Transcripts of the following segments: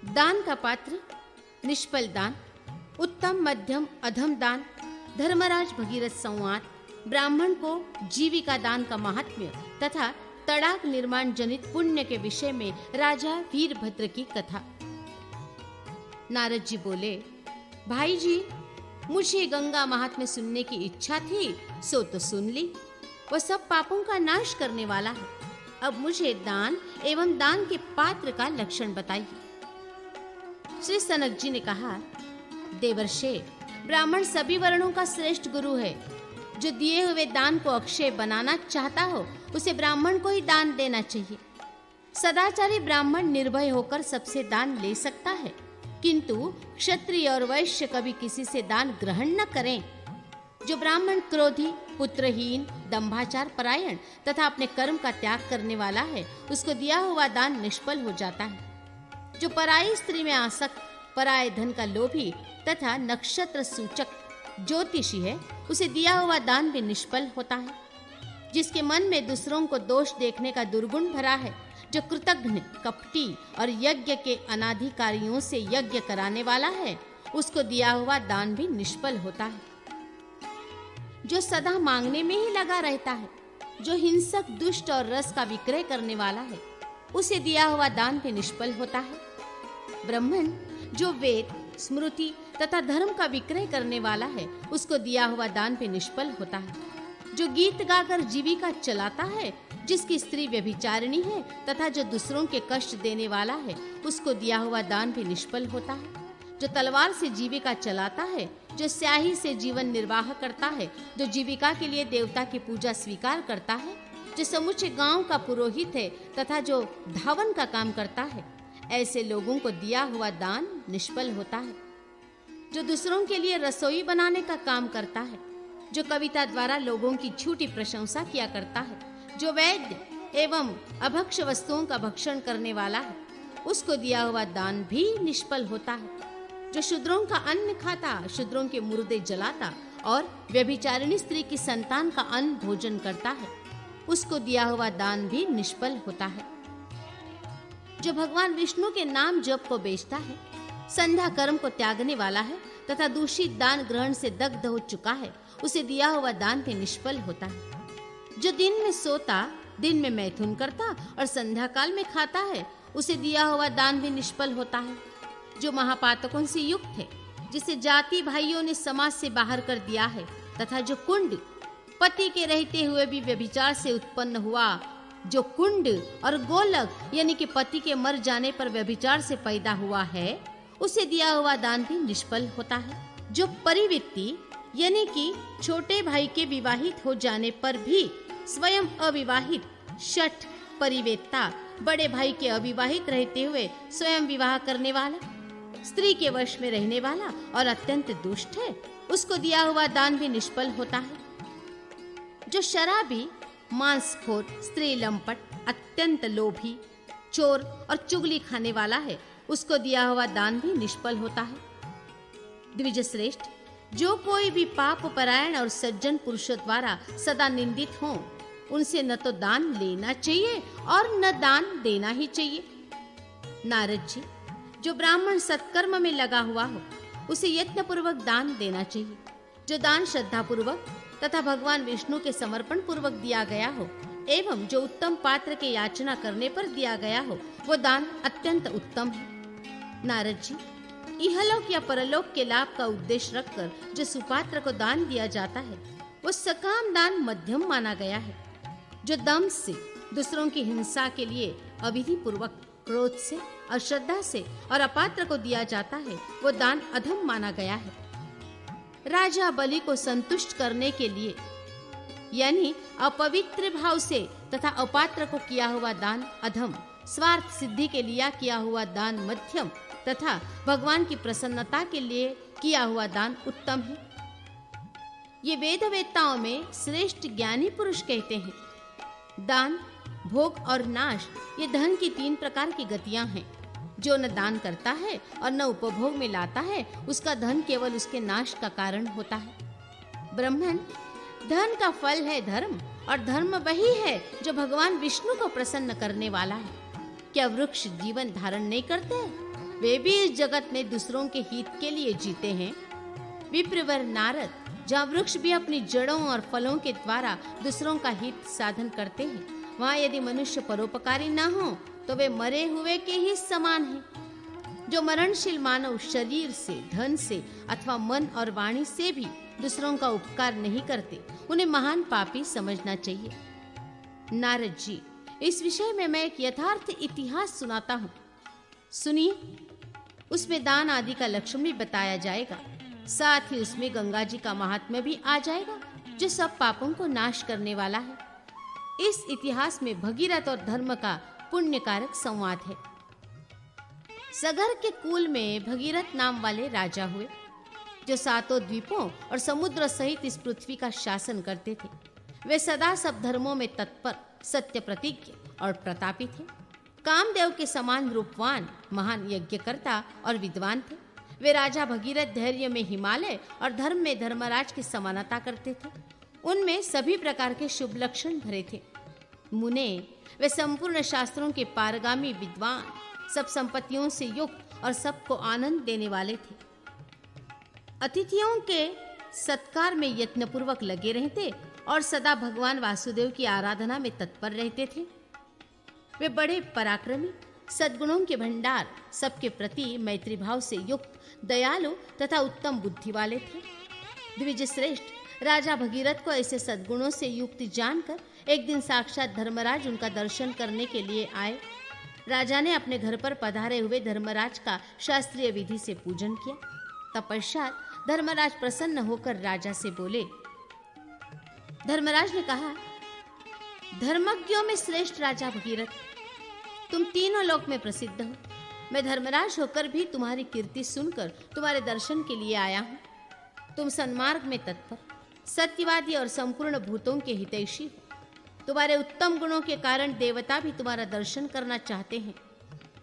दान का पात्र, निष्फल दान, उत्तम मध्यम अधम दान, धर्मराज भगीरथ संवाद, ब्राह्मण को जीविका दान का महात्म्य तथा तड़ाक निर्माण जनित पुण्य के विषय में राजा वीरभद्र की कथा। नारद जी बोले, भाई जी, मुझे गंगा महात्म्य सुनने की इच्छा थी, सो तो सुन ली। वह सब पापों का नाश करने वाला है। अब मुझे दान एवं दान के पात्र का लक्षण बताइए। श्री सनक जी ने कहा, देवर्षे, ब्राह्मण सभी वर्णों का श्रेष्ठ गुरु है। जो दिए हुए दान को अक्षय बनाना चाहता हो, उसे ब्राह्मण को ही दान देना चाहिए। सदाचारी ब्राह्मण निर्भय होकर सबसे दान ले सकता है, किंतु क्षत्रिय और वैश्य कभी किसी से दान ग्रहण न करें। जो ब्राह्मण क्रोधी, पुत्रहीन, दंभाचार परायण तथा अपने कर्म का त्याग करने वाला है, उसको दिया हुआ दान निष्फल हो जाता है। जो पराई स्त्री में आसक्त, पराये धन का लोभी तथा नक्षत्र सूचक ज्योतिषी है, उसे दिया हुआ दान भी निष्फल होता है। जिसके मन में दूसरों को दोष देखने का दुर्गुण भरा है, जो कृतघ्न, कपटी और यज्ञ के अनाधिकारियों से यज्ञ कराने वाला है, उसको दिया हुआ दान भी निष्फल होता है। जो सदा मांगने में ही लगा रहता है, जो हिंसक, दुष्ट और रस का विक्रय करने वाला है, उसे दिया हुआ दान भी निष्फल होता है। ब्राह्मण जो वेद, स्मृति तथा धर्म का विक्रय करने वाला है, उसको दिया हुआ दान भी निष्फल होता है। जो गीत गाकर जीविका चलाता है, जिसकी स्त्री व्यभिचारिणी है तथा जो दूसरों के कष्ट देने वाला है, उसको दिया हुआ दान भी निष्फल होता है। जो तलवार से जीविका चलाता है, जो स्याही से जीवन निर्वाह करता है, जो जीविका के लिए देवता की पूजा स्वीकार करता है, जो समूचे गांव का पुरोहित है तथा जो धावन का काम करता है, ऐसे लोगों को दिया हुआ दान निष्फल होता है। जो दूसरों के लिए रसोई बनाने का काम करता है, जो कविता द्वारा लोगों की झूठी प्रशंसा किया करता है, जो वैद्य एवं अभक्ष्य वस्तुओं का भक्षण करने वाला है, उसको दिया हुआ दान भी निष्फल होता है। जो शूद्रों का अन्न खाता, शूद्रों के मुर्दे जलाता और व्यभिचारिणी स्त्री की संतान का अन्न भोजन करता है, उसको दिया हुआ दान भी निष्फल होता है। जो भगवान विष्णु के नाम जप को बेचता है, संध्या कर्म को त्यागने वाला है तथा दूषित दान ग्रहण से दग्ध हो चुका है, उसे दिया हुआ दान भी निष्फल होता है। जो दिन में सोता, दिन में मैथुन करता और संध्या काल में खाता है, उसे दिया हुआ दान भी निष्फल होता है। जो महापातकों से युक्त है, जिसे जाति भाइयों ने समाज से बाहर कर दिया है, तथा जो कुंड, पति के रहते हुए भी व्यभिचार से उत्पन्न हुआ, जो कुंड और गोलक यानी कि पति के मर जाने पर व्यभिचार से पैदा हुआ है, उसे दिया हुआ दान भी निष्फल होता है। जो परिवित्ति यानी कि छोटे भाई के विवाहित हो जाने पर भी स्वयं अविवाहित, शठ परिवेत्ता, बड़े भाई के अविवाहित रहते हुए स्वयं विवाह करने वाला, स्त्री के वश में रहने वाला और अत्यंत दुष्ट है, उसको दिया हुआ दान भी निष्फल होता है। जो शराबी, मांसखोर, स्त्री लंपट, अत्यंत लोभी, चोर और चुगली खाने वाला है, उसको दिया हुआ दान भी निष्फल होता है। द्विज श्रेष्ठ, जो कोई भी पाप परायण और सज्जन पुरुषों द्वारा सदा निंदित हो, उनसे न तो दान लेना चाहिए और न दान देना ही चाहिए। नारद जी, जो ब्राह्मण सत्कर्म में लगा हुआ हो, उसे यत्न पूर्वक दान देना चाहिए। जो दान श्रद्धा पूर्वक तथा भगवान विष्णु के समर्पण पूर्वक दिया गया हो एवं जो उत्तम पात्र के याचना करने पर दिया गया हो, वो दान अत्यंत उत्तम है। नारद जी, इहलोक या परलोक के लाभ का उद्देश्य रखकर जो सुपात्र को दान दिया जाता है, वो सकाम दान मध्यम माना गया है। जो दम से, दूसरों की हिंसा के लिए अविधि पूर्वक, क्रोध से, अश्रद्धा से और अपात्र को दिया जाता है, वो दान अधम माना गया है। राजा बलि को संतुष्ट करने के लिए यानी अपवित्र भाव से तथा अपात्र को किया हुआ दान अधम, स्वार्थ सिद्धि के लिए किया हुआ दान मध्यम तथा भगवान की प्रसन्नता के लिए किया हुआ दान उत्तम है। ये वेदवेत्ताओं में श्रेष्ठ ज्ञानी पुरुष कहते हैं, दान, भोग और नाश ये धन की 3 प्रकार की गतियां हैं। जो न दान करता है और न उपभोग में लाता है, उसका धन केवल उसके नाश का कारण होता है। ब्राह्मण, धन का फल है धर्म और धर्म वही है जो भगवान विष्णु को प्रसन्न करने वाला है। क्या वृक्ष जीवन धारण नहीं करते? वे भी इस जगत में दूसरों के हित के लिए जीते हैं। विप्रवर नारद, जहाँ वृक्ष भी अपनी जड़ों और फलों के द्वारा दूसरों का हित साधन करते हैं, वहाँ यदि मनुष्य परोपकारी न हो तो वे मरे हुए के ही समान हैं। जो मरणशील मानव शरीर से, धन से अथवा मन और वाणी से भी दूसरों का उपकार नहीं करते, उन्हें महान पापी समझना चाहिए। नारद जी, इस विषय में मैं एक यथार्थ इतिहास सुनाता हूँ, सुनिए। उसमें दान आदि का लक्षण भी बताया जाएगा, साथ ही उसमें गंगा जी का महात्म्य भी आ जाएगा, जो सब पापों को नाश करने वाला है। इस इतिहास में भगीरथ और धर्म का पुण्यकारक संवाद है। सगर के कुल में भगीरथ नाम वाले राजा हुए, जो सातों द्वीपों और समुद्र सहित इस पृथ्वी का शासन करते थे। वे सदा सब धर्मों में तत्पर, सत्य प्रतिज्ञ और प्रतापी थे। कामदेव के समान रूपवान, महान यज्ञकर्ता और विद्वान थे। वे राजा भगीरथ धैर्य में हिमालय और धर्म में धर्मराज की समानता करते थे। उनमें सभी प्रकार के शुभ लक्षण भरे थे। मुने, वे संपूर्ण शास्त्रों के पारगामी विद्वान, सब संपत्तियों से युक्त और सबको आनंद देने वाले थे। अतिथियों के सत्कार में यत्नपूर्वक लगे रहते और सदा भगवान वासुदेव की आराधना में तत्पर रहते थे। वे बड़े पराक्रमी, सद्गुणों के भंडार, सबके प्रति मैत्री भाव से युक्त, दयालु तथा उत्तम बुद्धि वाले थे। द्विज श्रेष्ठ राजा भगीरथ को ऐसे सद्गुणों से युक्त जानकर एक दिन साक्षात धर्मराज उनका दर्शन करने के लिए आए। राजा ने अपने घर पर पधारे हुए धर्मराज का शास्त्रीय विधि से पूजन किया। तत्पश्चात धर्मराज प्रसन्न होकर राजा से बोले। धर्मराज ने कहा, धर्मज्ञों में श्रेष्ठ राजा भगीरथ, तुम तीनों लोक में प्रसिद्ध हो। मैं धर्मराज होकर भी तुम्हारी कीर्ति सुनकर तुम्हारे दर्शन के लिए आया हूँ। तुम सन्मार्ग में तत्पर, सत्यवादी और संपूर्ण भूतों के हितैषी हो। तुम्हारे उत्तम गुणों के कारण देवता भी तुम्हारा दर्शन करना चाहते हैं।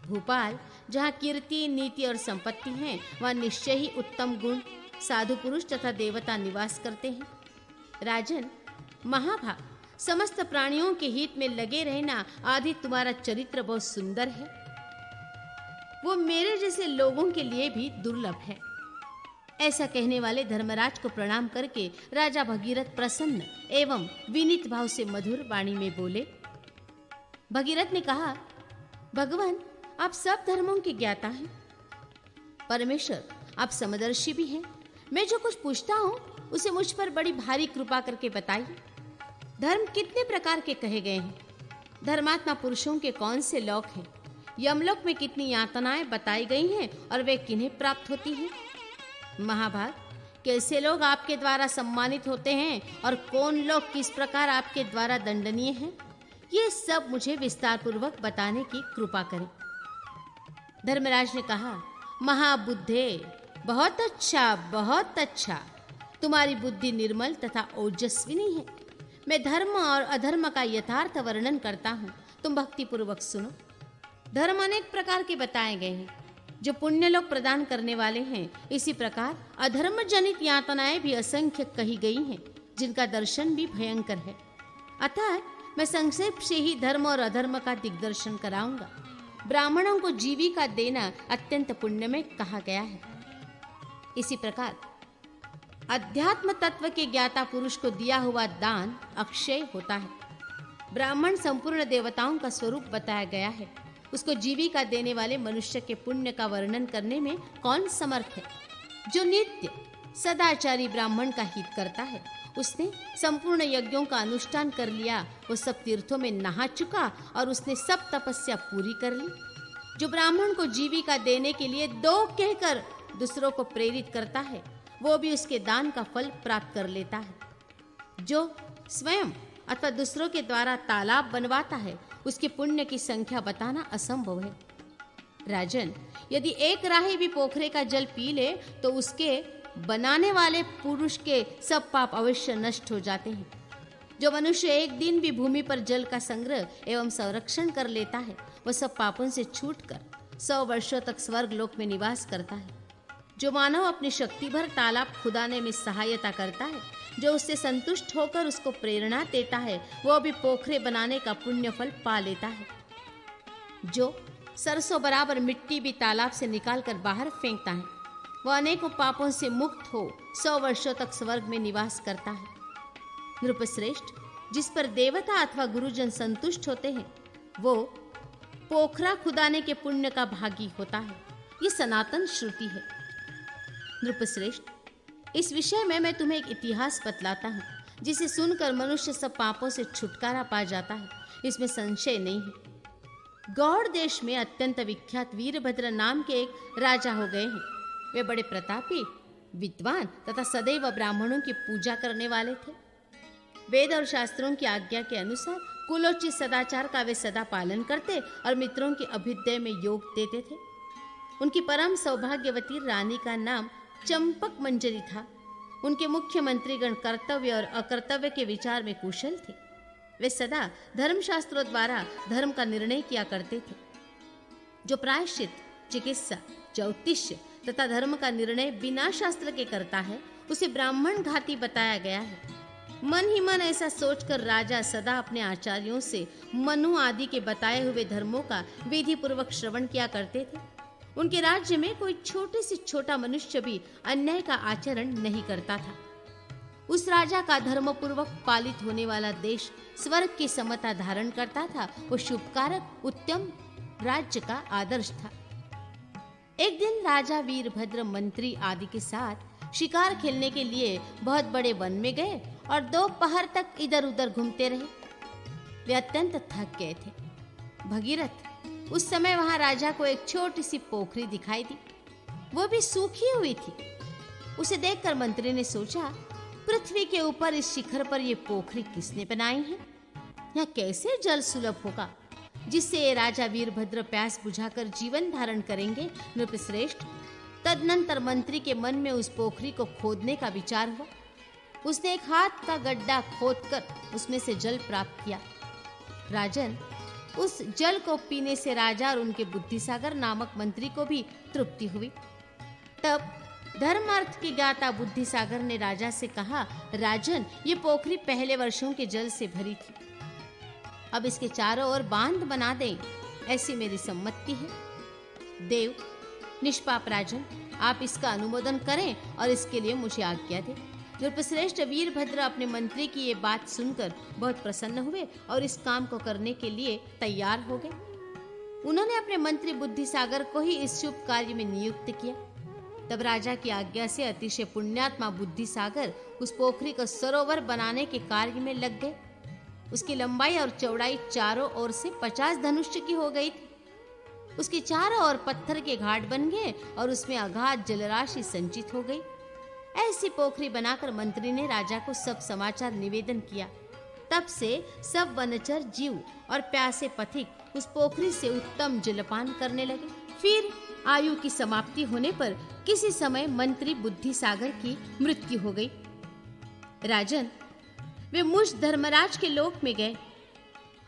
भूपाल, जहाँ कीर्ति, नीति और संपत्ति हैं, वहाँ निश्चय ही उत्तम गुण, साधु पुरुष तथा देवता निवास करते हैं। राजन, महाभाग, समस्त प्राणियों के हित में लगे रहना आदि तुम्हारा चरित्र बहुत सुंदर है। वो मेरे जैसे लोगों के लिए भी दुर्लभ है। ऐसा कहने वाले धर्मराज को प्रणाम करके राजा भगीरथ प्रसन्न एवं विनीत भाव से मधुर वाणी में बोले। भगीरथ ने कहा, भगवान, आप सब धर्मों के ज्ञाता हैं। परमेश्वर, आप समदर्शी भी हैं। मैं जो कुछ पूछता हूँ उसे मुझ पर बड़ी भारी कृपा करके बताइए। धर्म कितने प्रकार के कहे गए हैं? धर्मात्मा पुरुषों के कौन से लोक हैं? यमलोक में कितनी यातनाएं बताई गई हैं और वे किन्हें प्राप्त होती हैं? महाभाग, कैसे लोग आपके द्वारा सम्मानित होते हैं और कौन लोग किस प्रकार आपके द्वारा दंडनीय हैं? ये सब मुझे विस्तार पूर्वक बताने की कृपा करें। धर्मराज ने कहा, महाबुद्धे, बहुत अच्छा, बहुत अच्छा। तुम्हारी बुद्धि निर्मल तथा ओजस्विनी है। मैं धर्म और अधर्म का यथार्थ वर्णन करता हूँ, तुम भक्ति पूर्वक सुनो। धर्म अनेक प्रकार के बताए गए हैं, जो पुण्य लोग प्रदान करने वाले हैं। इसी प्रकार अधर्म जनित यातनाएं भी असंख्य कही गई हैं, जिनका दर्शन भी भयंकर है। अतः मैं संक्षेप से ही धर्म और अधर्म का दिग्दर्शन कराऊंगा। ब्राह्मणों को जीविका देना अत्यंत पुण्य में कहा गया है। इसी प्रकार अध्यात्म तत्व के ज्ञाता पुरुष को दिया हुआ दान अक्षय होता है। ब्राह्मण संपूर्ण देवताओं का स्वरूप बताया गया है। उसको जीविका देने वाले मनुष्य के पुण्य का वर्णन करने में कौन समर्थ है? जो नित्य सदाचारी ब्राह्मण का हित करता है, उसने संपूर्ण यज्ञों का अनुष्ठान कर लिया, वो सब तीर्थों में नहा चुका और उसने सब तपस्या पूरी कर ली। जो ब्राह्मण को जीविका देने के लिए दो कहकर दूसरों को प्रेरित करता है, वो भी उसके दान का फल प्राप्त कर लेता है। जो स्वयं अथवा दूसरों के द्वारा तालाब बनवाता है, उसके पुण्य की संख्या बताना असंभव है। राजन, यदि एक राही भी पोखरे का जल पी ले तो उसके बनाने वाले पुरुष के सब पाप अवश्य नष्ट हो जाते हैं। जो मनुष्य एक दिन भी भूमि पर जल का संग्रह एवं संरक्षण कर लेता है, वह सब पापों से छूटकर 100 वर्षों तक स्वर्ग लोक में निवास करता है। जो मानव अपनी शक्ति भर तालाब खुदाने में सहायता करता है, जो उससे संतुष्ट होकर उसको प्रेरणा देता है, वो भी पोखरे बनाने का पुण्य फल पा लेता है। जो सरसों बराबर मिट्टी भी तालाब से निकालकर बाहर फेंकता है। वह अनेकों पापों से मुक्त हो 100 वर्षों तक स्वर्ग में निवास करता है। नृपश्रेष्ठ, जिस पर देवता अथवा गुरुजन संतुष्ट होते हैं वो पोखरा खुदाने के पुण्य का भागी होता है। ये सनातन श्रुति है। नृपश्रेष्ठ, इस विषय में मैं तुम्हें एक इतिहास बतलाता हूँ, जिसे सुनकर मनुष्य सब पापों से छुटकारा पा जाता है, इसमें संशय नहीं है। गौड़ देश में अत्यंत विख्यात वीरभद्र नाम के एक राजा हो गए हैं। वे बड़े प्रतापी, विद्वान तथा सदैव ब्राह्मणों की पूजा करने वाले थे। वेद और शास्त्रों की आज्ञा के अनुसार कुलोचित सदाचार का वे सदा पालन करते और मित्रों के अभ्युदय में योग देते थे। उनकी परम सौभाग्यवती रानी का नाम चंपक मंजरी था। उनके मुख्यमंत्रीगण कर्तव्य और अकर्तव्य के विचार में कुशल थे। वे सदा धर्मशास्त्रों द्वारा धर्म का निर्णय किया करते थे। जो प्रायश्चित, चिकित्सा, ज्योतिष्य तथा धर्म का निर्णय बिना शास्त्र के करता है उसे ब्राह्मण घाती बताया गया है। मन ही मन ऐसा सोचकर राजा सदा अपने आचार्यों से मनु आदि के बताए हुए धर्मों का विधि पूर्वक श्रवण किया करते थे। उनके राज्य में कोई छोटे से छोटा मनुष्य भी अन्याय का आचरण नहीं करता था। उस राजा का धर्मपूर्वक पालित होने वाला देश स्वर्ग की समता धारण करता था। वो शुभकारक उत्तम राज्य का आदर्श था। एक दिन राजा वीरभद्र मंत्री आदि के साथ शिकार खेलने के लिए बहुत बड़े वन में गए और दोपहर तक इधर उधर घूमते रहे। वे अत्यंत थक गए थे। भगीरथ, उस समय वहां राजा को एक छोटी सी पोखरी दिखाई दी। वो भी सूखी हुई थी। उसे देखकर मंत्री ने सोचा, पृथ्वी के ऊपर इस शिखर पर यह पोखरी किसने बनाई है? यहाँ कैसे जल सुलभ होगा जिससे ये राजा वीरभद्र प्यास बुझाकर जीवन धारण करेंगे? नृपश्रेष्ठ, तदनंतर मंत्री के मन में उस पोखरी को खोदने का विचार हुआ। उसने एक हाथ का गड्ढा खोदकर उसमें से जल प्राप्त किया। राजन, उस जल को पीने से राजा और उनके बुद्धिसागर नामक मंत्री को भी तृप्ति हुई। तब धर्मार्थ की ज्ञाता बुद्धिसागर ने राजा से कहा, राजन, ये पोखरी पहले वर्षों के जल से भरी थी। अब इसके चारों ओर बांध बना दें, ऐसी मेरी सम्मति है। देव, निष्पाप राजन, आप इसका अनुमोदन करें और इसके लिए मुझे आज्ञा दें। नृपश्रेष्ठ वीरभद्र अपने मंत्री की ये बात सुनकर बहुत प्रसन्न हुए और इस काम को करने के लिए तैयार हो गए। उन्होंने अपने मंत्री बुद्धिसागर को ही इस शुभ कार्य में नियुक्त किया। तब राजा की आज्ञा से अतिशय पुण्यात्मा बुद्धिसागर उस पोखरी को सरोवर बनाने के कार्य में लग गए। उसकी लंबाई और चौड़ाई चारों ओर से 50 धनुष्य की हो गई थी। उसके चारों ओर पत्थर के घाट बन गए और उसमें अगाध जलराशि संचित हो गई। ऐसी पोखरी बनाकर मंत्री ने राजा को सब समाचार निवेदन किया। तब से सब वनचर जीव और प्यासे पथिक उस पोखरी से उत्तम जलपान करने लगे। फिर आयु की समाप्ति होने पर किसी समय मंत्री बुद्धिसागर की मृत्यु हो गई। राजन, वे मुझ धर्मराज के लोक में गए।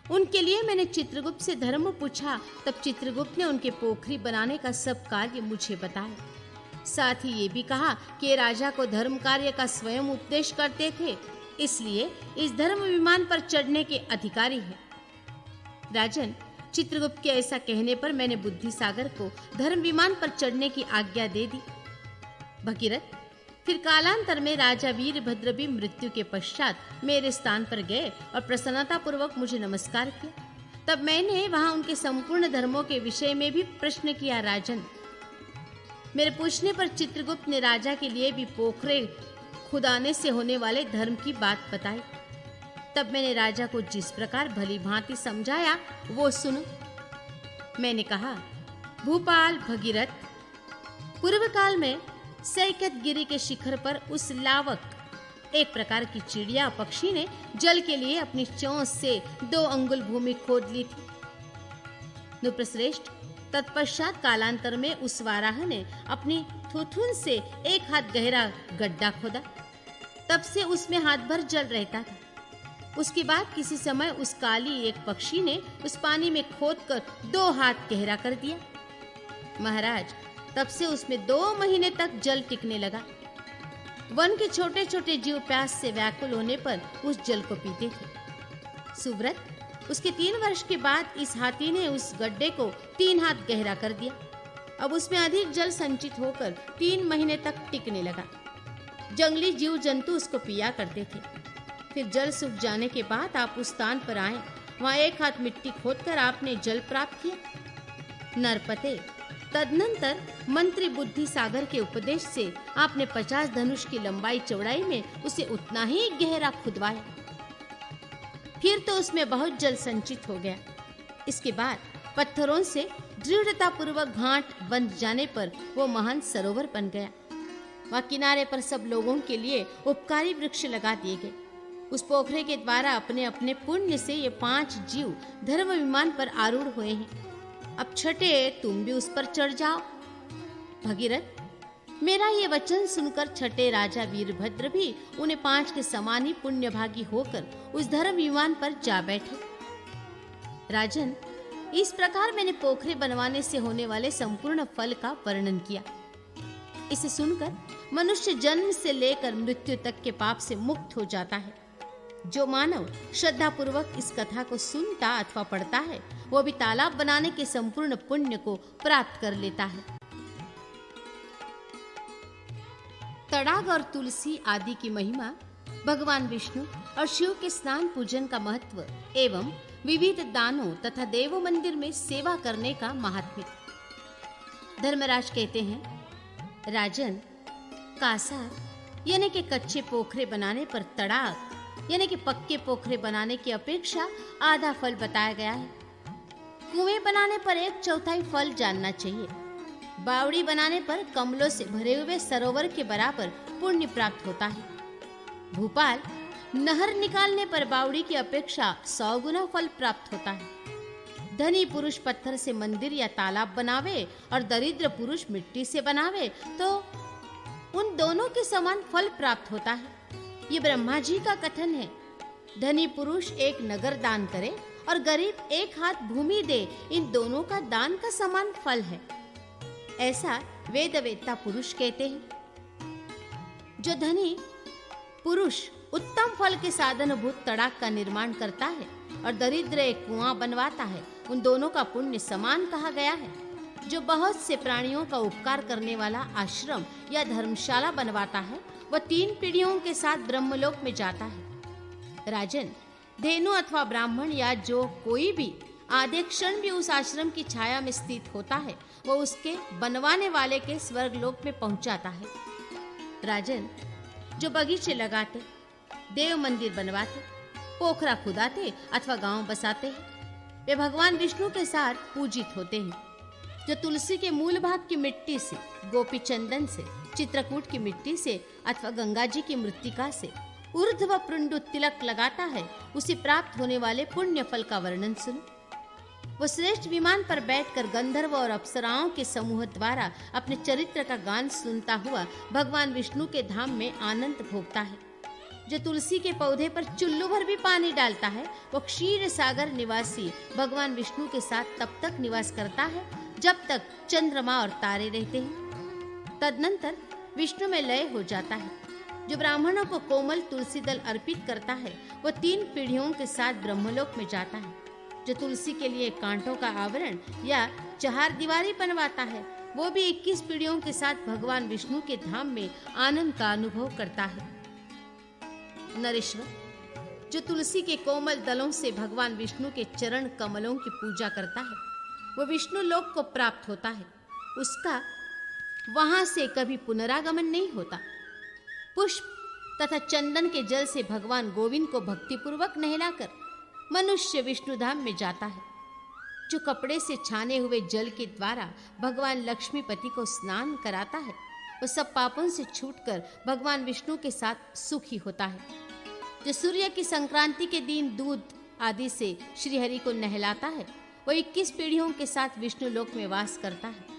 उनके लिए मैंने चित्रगुप्त से धर्म पूछा। तब चित्रगुप्त ने उनके पोखरी बनाने का सब कार्य मुझे बताया। साथ ही ये भी कहा कि राजा को धर्म कार्य का स्वयं उपदेश करते थे, इसलिए इस धर्म विमान पर चढ़ने के अधिकारी हैं। राजन, चित्रगुप्त के ऐसा कहने पर मैंने बुद्धिसागर को धर्म विमान पर चढ़ने की आज्ञा दे दी। भगीरथ, फिर कालांतर में राजा वीरभद्र भी मृत्यु के पश्चात मेरे स्थान पर गए और प्रसन्नता पूर्वक मुझे नमस्कार किया। तब मैंने वहां उनके संपूर्ण धर्मों के विषय में भी प्रश्न किया। राजन, मेरे पूछने पर चित्रगुप्त ने राजा के लिए भी पोखरे खुदाने से होने वाले धर्म की बात बताई। तब मैंने राजा को जिस प्रकार भली भांति समझाया वो सुनो। मैंने कहा, भूपाल भगीरथ, पूर्व काल में सैकत गिरी के शिखर पर उस लावक एक प्रकार की चिड़िया पक्षी ने जल के लिए अपनी चोंच से 2 अंगुल भूमि खोद ली थी। नृपश्रेष्ठ, तत्पश्चात कालांतर में उस वाराह ने अपनी थुथुन से 1 हाथ गहरा गड्ढा खोदा। तब से उसमें हाथ भर जल रहता था। उसके बाद किसी समय उस काली एक पक्षी ने उस पानी में खोदकर 2 हाथ गहरा कर दिया। महाराज, तब से उसमें 2 महीने तक जल टिकने लगा। वन के छोटे छोटे जीव प्यास से व्याकुल होने पर उस जल को पीते थे। सुव्रत, उसके 3 वर्ष के बाद इस हाथी ने उस गड्ढे को 3 हाथ गहरा कर दिया। अब उसमें अधिक जल संचित होकर 3 महीने तक टिकने लगा। जंगली जीव जंतु उसको पिया करते थे। फिर जल सूख जाने के बाद आप उस स्थान पर आए। वहां 1 हाथ मिट्टी खोदकर आपने जल प्राप्त किया। नरपते, तदनंतर मंत्री बुद्धि सागर के उपदेश से आपने 50 धनुष की लंबाई चौड़ाई में उसे उतना ही गहरा खुदवाया। फिर तो उसमें बहुत जल संचित हो गया। इसके बाद पत्थरों से दृढ़ता पूर्वक गांठ बंध जाने पर वो महान सरोवर बन गया। वहां किनारे पर सब लोगों के लिए उपकारी वृक्ष लगा दिए गए। उस पोखरे के द्वारा अपने अपने पुण्य से ये 5 जीव धर्म विमान पर आरूढ़ हुए हैं। अब छठे तुम भी उस पर चढ़ जाओ। भगीरथ, मेरा ये वचन सुनकर छठे राजा वीरभद्र भी उन्हें 5 के समान ही पुण्यभागी होकर उस धर्म विमान पर जा बैठे। राजन, इस प्रकार मैंने पोखरे बनवाने से होने वाले संपूर्ण फल का वर्णन किया। इसे सुनकर मनुष्य जन्म से लेकर मृत्यु तक के पाप से मुक्त हो जाता है। जो मानव श्रद्धा पूर्वक इस कथा को सुनता अथवा पढ़ता है, वो भी तालाब बनाने के संपूर्ण पुण्य को प्राप्त कर लेता है। तड़ाग और तुलसी आदि की महिमा, भगवान विष्णु और शिव के स्नान पूजन का महत्व एवं विविध दानों तथा देव मंदिर में सेवा करने का महात्म्य। धर्मराज कहते हैं, राजन, कासार यानी कि कच्चे पोखरे बनाने पर तड़ाग यानी कि पक्के पोखरे बनाने की अपेक्षा आधा फल बताया गया है। कुएं बनाने पर 1/4 फल जानना चाहिए। बावड़ी बनाने पर कमलों से भरे हुए सरोवर के बराबर पुण्य प्राप्त होता है। भूपाल, नहर निकालने पर बावड़ी की अपेक्षा 100 गुना फल प्राप्त होता है। धनी पुरुष पत्थर से मंदिर या तालाब बनावे और दरिद्र पुरुष मिट्टी से बनावे तो उन दोनों के समान फल प्राप्त होता है। ये ब्रह्मा जी का कथन है। धनी पुरुष 1 नगर दान करे और गरीब 1 हाथ भूमि दे, इन दोनों का दान का समान फल है, ऐसा वेदवेत्ता पुरुष कहते हैं। जो धनी पुरुष उत्तम फल के साधनभूत तड़ाग का निर्माण करता है और दरिद्र एक कुआं बनवाता है, उन दोनों का पुण्य समान कहा गया है। जो बहुत से प्राणियों का उपकार करने वाला आश्रम या धर्मशाला बनवाता है, वह 3 पीढ़ियों के साथ ब्रह्मलोक में जाता है। राजन, धेनु अथवा ब्राह्मण या जो कोई भी आधे क्षण भी उस आश्रम की छाया में स्थित होता है, वह उसके बनवाने वाले के स्वर्गलोक में पहुंच जाता है। राजन, जो बगीचे लगाते, देव मंदिर बनवाते, पोखरा खुदाते अथवा गांव बसाते हैं, वे भगवान विष्णु के साथ पूजित होते हैं। जो तुलसी के मूल भाग की मिट्टी से, गोपी चंदन से, चित्रकूट की मिट्टी से अथवा गंगा जी की मृत्तिका से ऊर्ध्व पुंडु तिलक लगाता है, उसे प्राप्त होने वाले पुण्य फल का वर्णन सुनो। वो श्रेष्ठ विमान पर बैठकर गंधर्व और अप्सराओं के समूह द्वारा अपने चरित्र का गान सुनता हुआ भगवान विष्णु के धाम में आनंद भोगता है। जो तुलसी के पौधे पर चुल्लू भर भी पानी डालता है, वो क्षीर सागर निवासी भगवान विष्णु के साथ तब तक निवास करता है जब तक चंद्रमा और तारे रहते हैं। तदनंतर विष्णु में लय हो जाता है। जो ब्राह्मणों को कोमल तुलसी दल अर्पित करता है, वो 3 पीढ़ियों के साथ ब्रह्मलोक में जाता है। जो तुलसी के लिए कांटों का आवरण या 4 दीवारी बनवाता है, वो भी 21 पीढ़ियों के साथ भगवान विष्णु के धाम में आनंद का अनुभव करता है। नरेश्वर, जो तुलसी के कोमल दलों से भगवान विष्णु के चरण कमलों की पूजा करता है, वो विष्णु लोक को प्राप्त होता है। उसका वहां से कभी पुनरागमन नहीं होता। पुष्प तथा चंदन के जल से भगवान गोविंद को भक्तिपूर्वक नहलाकर मनुष्य विष्णु धाम में जाता है। जो कपड़े से छाने हुए जल के द्वारा भगवान लक्ष्मीपति को स्नान कराता है, वो सब पापों से छूटकर भगवान विष्णु के साथ सुखी होता है। जो सूर्य की संक्रांति के दिन दूध आदि से श्रीहरि को नहलाता है, वो 21 पीढ़ियों के साथ विष्णु लोक में वास करता है।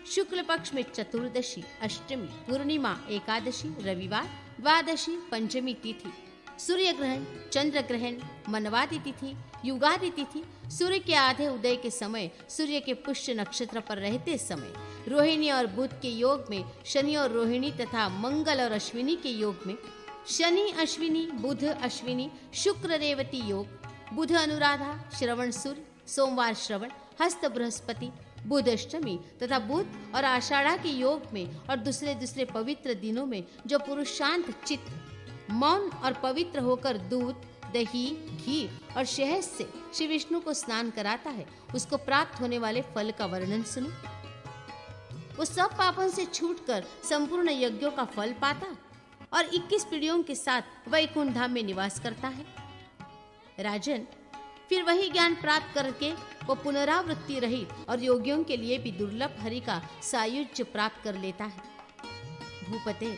शुक्ल पक्ष में चतुर्दशी, अष्टमी, पूर्णिमा, एकादशी, रविवार, द्वादशी, पंचमी तिथि, सूर्य ग्रहण, चंद्र ग्रहण, मनवादी तिथि, युगादि तिथि, सूर्य के आधे उदय के समय, सूर्य के पुष्य नक्षत्र पर रहते समय, रोहिणी और बुध के योग में, शनि और रोहिणी तथा मंगल और अश्विनी के योग में, शनि अश्विनी, बुध अश्विनी, शुक्र रेवती योग, बुध अनुराधा, श्रवण सूर्य, सोमवार श्रवण, हस्त बृहस्पति, बुध अष्टमी तथा बुध और आषाढ़ा के योग में और दूसरे दूसरे पवित्र दिनों में जो पुरुष शांत चित्त, मौन और पवित्र होकर दूध, दही, घी और शहद से श्री विष्णु को स्नान कराता है, उसको प्राप्त होने वाले फल का वर्णन सुनो। वो सब पापों से छूटकर संपूर्ण यज्ञों का फल पाता और 21 पीढ़ियों के साथ वैकुंठ धाम में निवास करता है। राजन, फिर वही ज्ञान प्राप्त करके वो पुनरावृत्ति रहित और योगियों के लिए भी दुर्लभ हरि का सायुज्य प्राप्त कर लेता है। भूपते,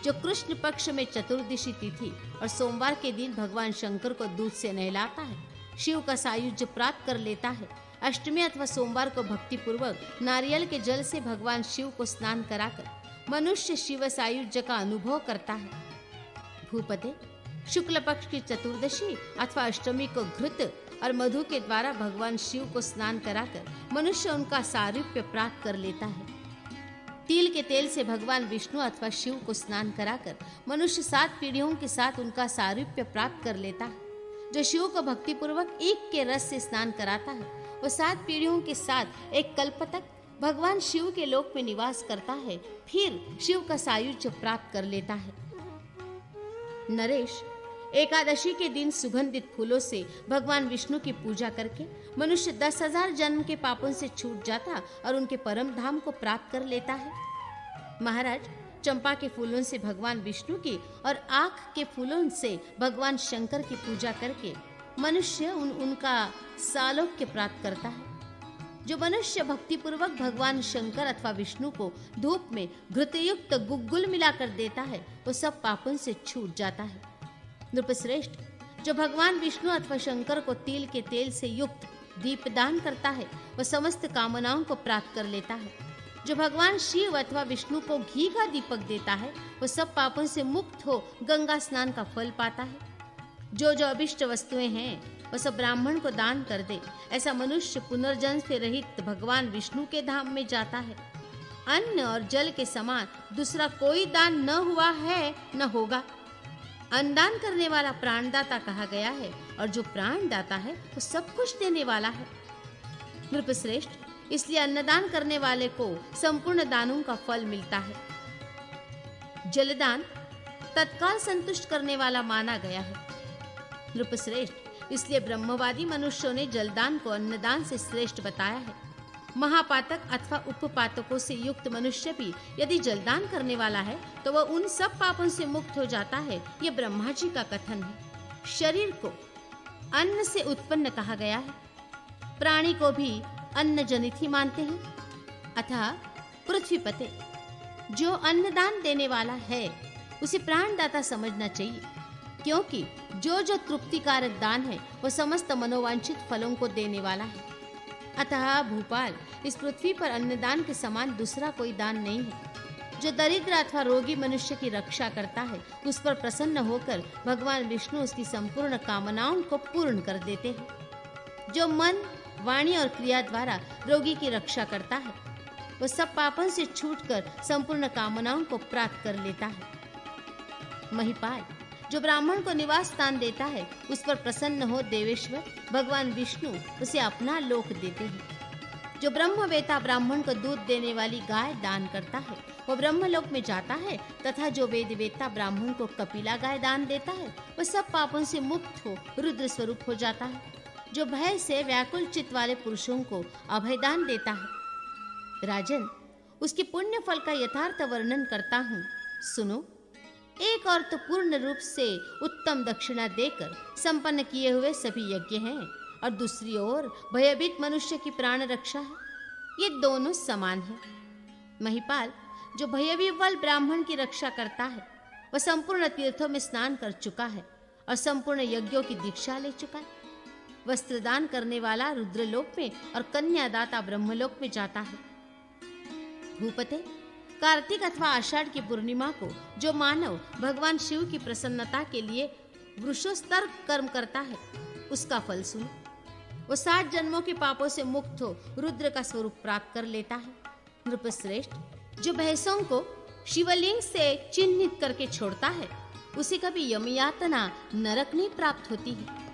जो कृष्ण पक्ष में चतुर्दशी तिथि और सोमवार के दिन भगवान शंकर को दूध से नहलाता है, शिव का सायुज्य प्राप्त कर लेता है। अष्टमी अथवा सोमवार को भक्ति पूर्वक नारियल के जल से भगवान शिव को स्नान कराकर मनुष्य शिव सायुज्य का अनुभव करता है। भूपते, शुक्ल पक्ष की चतुर्दशी अथवा अष्टमी को घृत और मधु के द्वारा भगवान शिव को स्नान कराकर मनुष्य उनका सारूप्य प्राप्त कर लेता है। तिल के तेल से भगवान विष्णु अथवा शिव को स्नान कराकर मनुष्य 7 पीढ़ियों के साथ उनका सारूप्य प्राप्त कर लेता है। जो शिव को भक्ति पूर्वक ईख के रस से स्नान कराता है, वो 7 पीढ़ियों के साथ एक कल्प तक भगवान शिव के लोक में निवास करता है, फिर शिव का सायुज्य प्राप्त कर लेता है। नरेश, एकादशी के दिन सुगंधित फूलों से भगवान विष्णु की पूजा करके मनुष्य 10,000 जन्म के पापों से छूट जाता और उनके परम धाम को प्राप्त कर लेता है। महाराज, चंपा के फूलों से भगवान विष्णु की और आँख के फूलों से भगवान शंकर की पूजा करके मनुष्य उनका सालोक्य प्राप्त करता है। जो मनुष्य भक्ति पूर्वक भगवान शंकर अथवा विष्णु को धूप में घृतयुक्त गुग्गुल मिलाकर देता है, वो सब पापों से छूट जाता है। नृपश्रेष्ठ, जो भगवान विष्णु अथवा शंकर को तिल के तेल से युक्त दीपदान करता है, वह समस्त कामनाओं को प्राप्त कर लेता है। जो भगवान शिव अथवा विष्णु को घी का दीपक देता है, वह सब पापों से मुक्त हो गंगा स्नान का फल पाता है। जो जो अभिष्ट वस्तुएं हैं, वह सब ब्राह्मण को दान कर दे, ऐसा मनुष्य पुनर्जन्म से रहित भगवान विष्णु के धाम में जाता है। अन्न और जल के समान दूसरा कोई दान न हुआ है न होगा। अन्नदान करने वाला प्राणदाता कहा गया है, और जो प्राणदाता है वो सब कुछ देने वाला है। नृपश्रेष्ठ, इसलिए अन्नदान करने वाले को संपूर्ण दानों का फल मिलता है। जलदान तत्काल संतुष्ट करने वाला माना गया है। नृपश्रेष्ठ, इसलिए ब्रह्मवादी मनुष्यों ने जलदान को अन्नदान से श्रेष्ठ बताया है। महापातक अथवा उपपातकों से युक्त मनुष्य भी यदि जलदान करने वाला है तो वह उन सब पापों से मुक्त हो जाता है। ये ब्रह्मा जी का कथन है। शरीर को अन्न से उत्पन्न कहा गया है। प्राणी को भी अन्न जनित ही मानते हैं। अतः पृथ्वीपते, जो अन्नदान देने वाला है उसे प्राणदाता समझना चाहिए, क्योंकि जो जो तृप्तिकारक दान है वह समस्त मनोवांछित फलों को देने वाला है। अतः भूपाल, इस पृथ्वी पर अन्नदान के समान दूसरा कोई दान नहीं है। जो दरिद्र अथवा रोगी मनुष्य की रक्षा करता है, उस पर प्रसन्न होकर भगवान विष्णु उसकी संपूर्ण कामनाओं को पूर्ण कर देते हैं। जो मन, वाणी और क्रिया द्वारा रोगी की रक्षा करता है, वह सब पापों से छूटकर संपूर्ण कामनाओं को प्राप्त कर लेता है। महिपाल, जो ब्राह्मण को निवास स्थान देता है, उस पर प्रसन्न हो देवेश्वर भगवान विष्णु उसे अपना लोक देते हैं। जो ब्रह्मवेता ब्राह्मण को दूध देने वाली गाय दान करता है, वह ब्रह्मलोक में जाता है, तथा जो वेदवेता ब्राह्मण को कपिला गाय दान देता है, वह सब पापों से मुक्त हो रुद्र स्वरूप हो जाता है। जो भय से व्याकुल चित्त वाले पुरुषों को अभयदान देता है। राजन, उसके पुण्य फल का यथार्थ वर्णन करता हूँ, सुनो। एक और तो पूर्ण रूप से उत्तम दक्षिणा देकर संपन्न किए हुए सभी यज्ञ हैं, और दूसरी ओर भयभीत मनुष्य की प्राण रक्षा है। ये दोनों समान हैं। महिपाल, जो भयविह्वल ब्राह्मण की रक्षा करता है, वह संपूर्ण तीर्थों में स्नान कर चुका है और संपूर्ण यज्ञों की दीक्षा ले चुका है। वस्त्रदान करने वाला रुद्रलोक में और कन्यादाता ब्रह्मलोक में जाता है। भूपते, कार्तिक अथवा आषाढ़ की पूर्णिमा को जो मानव भगवान शिव की प्रसन्नता के लिए वृषोस्तर कर्म करता है, उसका फल सुनो। वो 60 जन्मों के पापों से मुक्त हो रुद्र का स्वरूप प्राप्त कर लेता है। नृपश्रेष्ठ, जो भैंसों को शिवलिंग से चिन्हित करके छोड़ता है, उसे कभी यमयातना नरक नहीं प्राप्त होती है।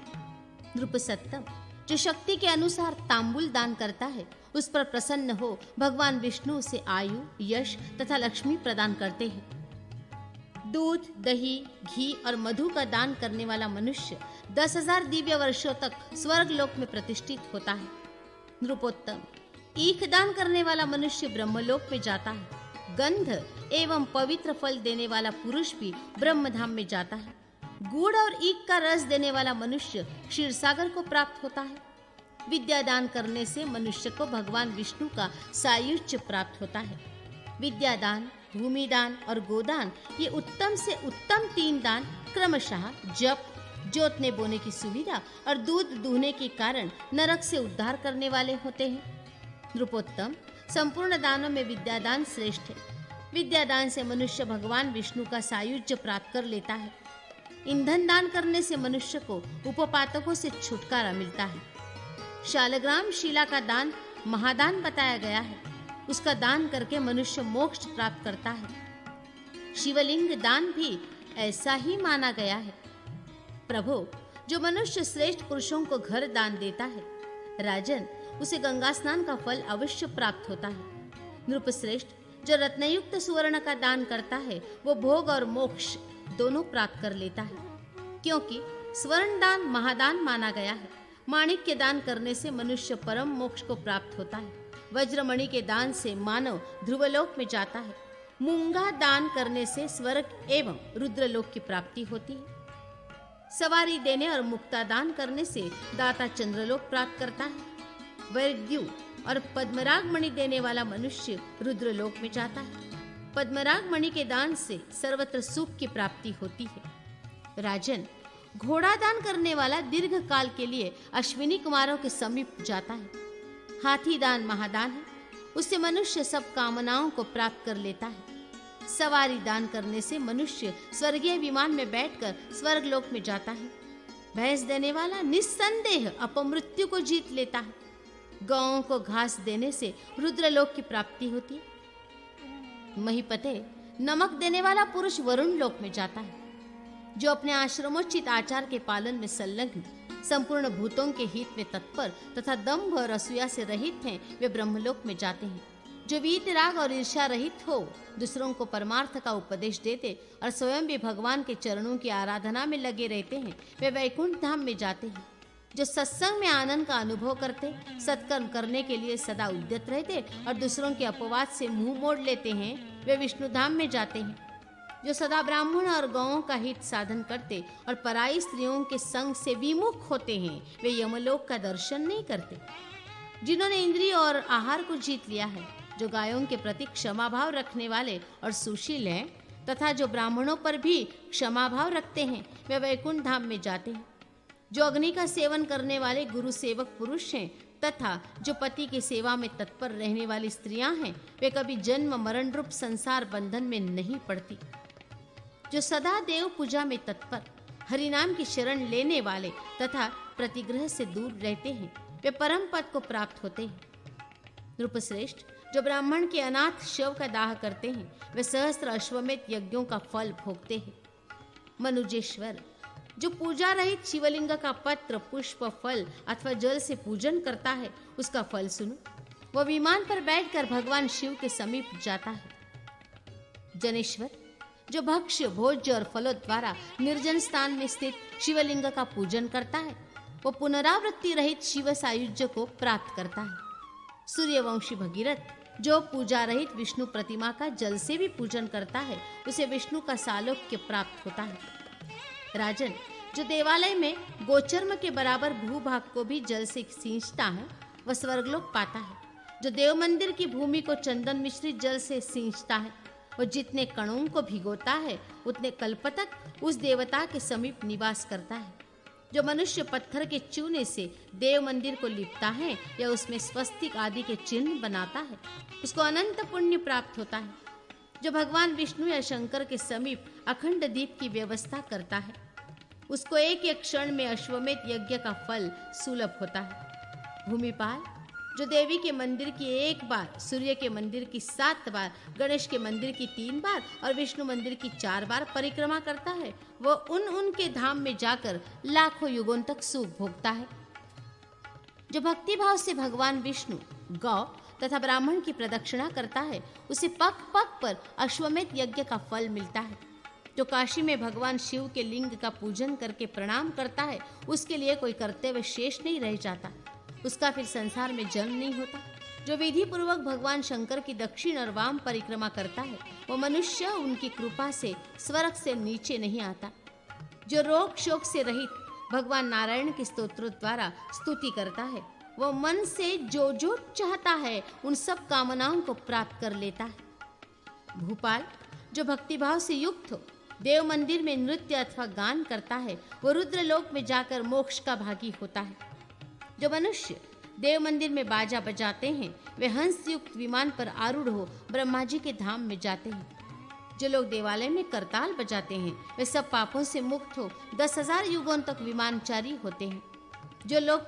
नृपसत्तम, जो शक्ति के अनुसार तांबूल दान करता है, उस पर प्रसन्न हो भगवान विष्णु उसे आयु, यश तथा लक्ष्मी प्रदान करते हैं। दूध, दही, घी और मधु का दान करने वाला मनुष्य 10,000 दिव्य वर्षों तक स्वर्ग लोक में प्रतिष्ठित होता है। नृपोत्तम, ईख दान करने वाला मनुष्य ब्रह्मलोक में जाता है। गंध एवं पवित्र फल देने वाला पुरुष भी ब्रह्मधाम में जाता है। गुड़ और ईख का रस देने वाला मनुष्य क्षीरसागर को प्राप्त होता है। विद्या दान करने से मनुष्य को भगवान विष्णु का सायुज्य प्राप्त होता है। विद्या दान, भूमि दान और गोदान, ये उत्तम से उत्तम 3 दान क्रमशः जप, जोतने बोने की सुविधा और दूध दूहने के कारण नरक से उद्धार करने वाले होते हैं। नृपोत्तम, संपूर्ण दानों में विद्यादान श्रेष्ठ है। विद्यादान से मनुष्य भगवान विष्णु का सायुज्य प्राप्त कर लेता है। ईंधन दान करने से मनुष्य को उपपातकों से छुटकारा मिलता है। शालग्राम शिला का दान महादान बताया गया है। उसका दान करके मनुष्य मोक्ष प्राप्त करता है। शिवलिंग दान भी ऐसा ही माना गया है। प्रभु, जो मनुष्य श्रेष्ठ पुरुषों को घर दान देता है, राजन, उसे गंगा स्नान का फल अवश्य प्राप्त होता है। नृपश्रेष्ठ, जो रत्नयुक्त सुवर्ण का दान करता है, वो भोग और मोक्ष दोनों प्राप्त कर लेता है, क्योंकि स्वर्ण दान महादान माना गया है। माणिक्य दान करने से मनुष्य परम मोक्ष को प्राप्त होता है। वज्रमणि के दान से मानव ध्रुवलोक में जाता है। मूंगा दान करने से स्वर्ग एवं रुद्रलोक की प्राप्ति होती है। सवारी देने और मुक्ता दान करने से दाता चंद्रलोक प्राप्त करता है। वैद्यु और पद्मराग मणि देने वाला मनुष्य रुद्रलोक में जाता है। पद्मराग मणि के दान से सर्वत्र सुख की प्राप्ति होती है। राजन, घोड़ा दान करने वाला दीर्घ काल के लिए अश्विनी कुमारों के समीप जाता है। हाथी दान महादान है, उससे मनुष्य सब कामनाओं को प्राप्त कर लेता है। सवारी दान करने से मनुष्य स्वर्गीय विमान में बैठकर स्वर्ग लोक में जाता है। भैंस देने वाला निस्संदेह अपमृत्यु को जीत लेता है। गौओं को घास देने से रुद्रलोक की प्राप्ति होती है। महीपते, नमक देने वाला पुरुष वरुण लोक में जाता है। जो अपने आश्रमोचित आचार के पालन में संलग्न, संपूर्ण भूतों के हित में तत्पर तथा दंभ और असूया से रहित हैं, वे ब्रह्मलोक में जाते हैं। जो वीतराग और ईर्ष्या रहित हो, दूसरों को परमार्थ का उपदेश देते और स्वयं भी भगवान के चरणों की आराधना में लगे रहते हैं, वे वैकुंठ धाम में जाते हैं। जो सत्संग में आनंद का अनुभव करते, सत्कर्म करने के लिए सदा उद्यत रहते और दूसरों के अपवाद से मुंह मोड़ लेते हैं, वे विष्णु धाम में जाते हैं। जो सदा ब्राह्मण और गौओं का हित साधन करते और पराई स्त्रियों के संग से विमुख होते हैं, वे यमलोक का दर्शन नहीं करते। जिन्होंने इंद्रिय और आहार को जीत लिया है, जो गायों के प्रति क्षमा भाव रखने वाले और सुशील हैं तथा जो ब्राह्मणों पर भी क्षमा भाव रखते हैं, वे वैकुंठ धाम में जाते हैं। जो अग्नि का सेवन करने वाले गुरु सेवक पुरुष हैं तथा जो पति की सेवा में तत्पर रहने वाली स्त्रियां हैं, वे कभी जन्म मरण रूप संसार बंधन में नहीं पड़ती। जो सदा देव पूजा में तत्पर, हरिनाम की शरण लेने वाले तथा प्रतिग्रह से दूर रहते हैं, वे परम पद को प्राप्त होते हैं। नृपश्रेष्ठ, जो ब्राह्मण के अनाथ शव का दाह करते हैं, वे सहस्त्र अश्वमेध यज्ञों का फल भोगते हैं। मनुजेश्वर, जो पूजा रहित शिवलिंग का पत्र, पुष्प, फल अथवा जल से पूजन करता है, उसका फल सुनो। वह विमान पर बैठकर भगवान शिव के समीप जाता है। जनेश्वर, जो भक्ष्य, भोज्य और फलों द्वारा निर्जन स्थान में स्थित शिवलिंग का पूजन करता है, वो पुनरावृत्ति रहित शिव सायुज्य को प्राप्त करता है। सूर्यवंशी भगीरथ, जो पूजा रहित विष्णु प्रतिमा का जल से भी पूजन करता है, उसे विष्णु का सालोक्य प्राप्त होता है। राजन, जो देवालय में गोचर्म के बराबर भूभाग को भी जल से सींचता है, वह स्वर्गलोक पाता है। जो देव मंदिर की भूमि को चंदन मिश्रित जल से सींचता है, वो जितने कणों को भिगोता है, उतने कल्प तक उस देवता के समीप निवास करता है। जो मनुष्य पत्थर के चूने से देव मंदिर को लिपता है या उसमें स्वस्तिक आदि के चिन्ह बनाता है, उसको अनंत पुण्य प्राप्त होता है। जो भगवान विष्णु या शंकर के समीप अखंड दीप की व्यवस्था करता है, उसको एक एक क्षण में अश्वमेध यज्ञ का फल सुलभ होता है। भूमिपाल, जो देवी के मंदिर की 1 बार, सूर्य के मंदिर की 7 बार, गणेश के मंदिर की 3 बार और विष्णु मंदिर की 4 बार परिक्रमा करता है, वो उनके धाम में जाकर लाखों युगों तक सुख भोगता है। जो भक्ति भाव से भगवान विष्णु, गौ तथा ब्राह्मण की प्रदक्षिणा करता है, उसे पग पग पर अश्वमेध यज्ञ का फल मिलता है। जो काशी में भगवान शिव के लिंग का पूजन करके प्रणाम करता है, उसके लिए कोई कर्तव्य शेष नहीं रह जाता, उसका फिर संसार में जन्म नहीं होता। जो विधि पूर्वक भगवान शंकर की दक्षिण और वाम परिक्रमा करता है, वो मनुष्य उनकी कृपा से स्वर्ग से नीचे नहीं आता। जो रोग शोक से रहित भगवान नारायण के स्तोत्रों द्वारा स्तुति करता है, वो मन से जो जो चाहता है उन सब कामनाओं को प्राप्त कर लेता है। भूपाल, जो भक्तिभाव से युक्त हो देव मंदिर में नृत्य अथवा गान करता है, वो रुद्रलोक में जाकर मोक्ष का भागी होता है। जो मनुष्य देव मंदिर में बाजा बजाते हैं, वे हंस युक्त विमान पर आरूढ़ हो ब्रह्मा जी के धाम में जाते हैं। जो लोग देवालय में करताल बजाते हैं, वे सब पापों से मुक्त हो 10,000 युगों तक विमानचारी होते हैं। जो लोग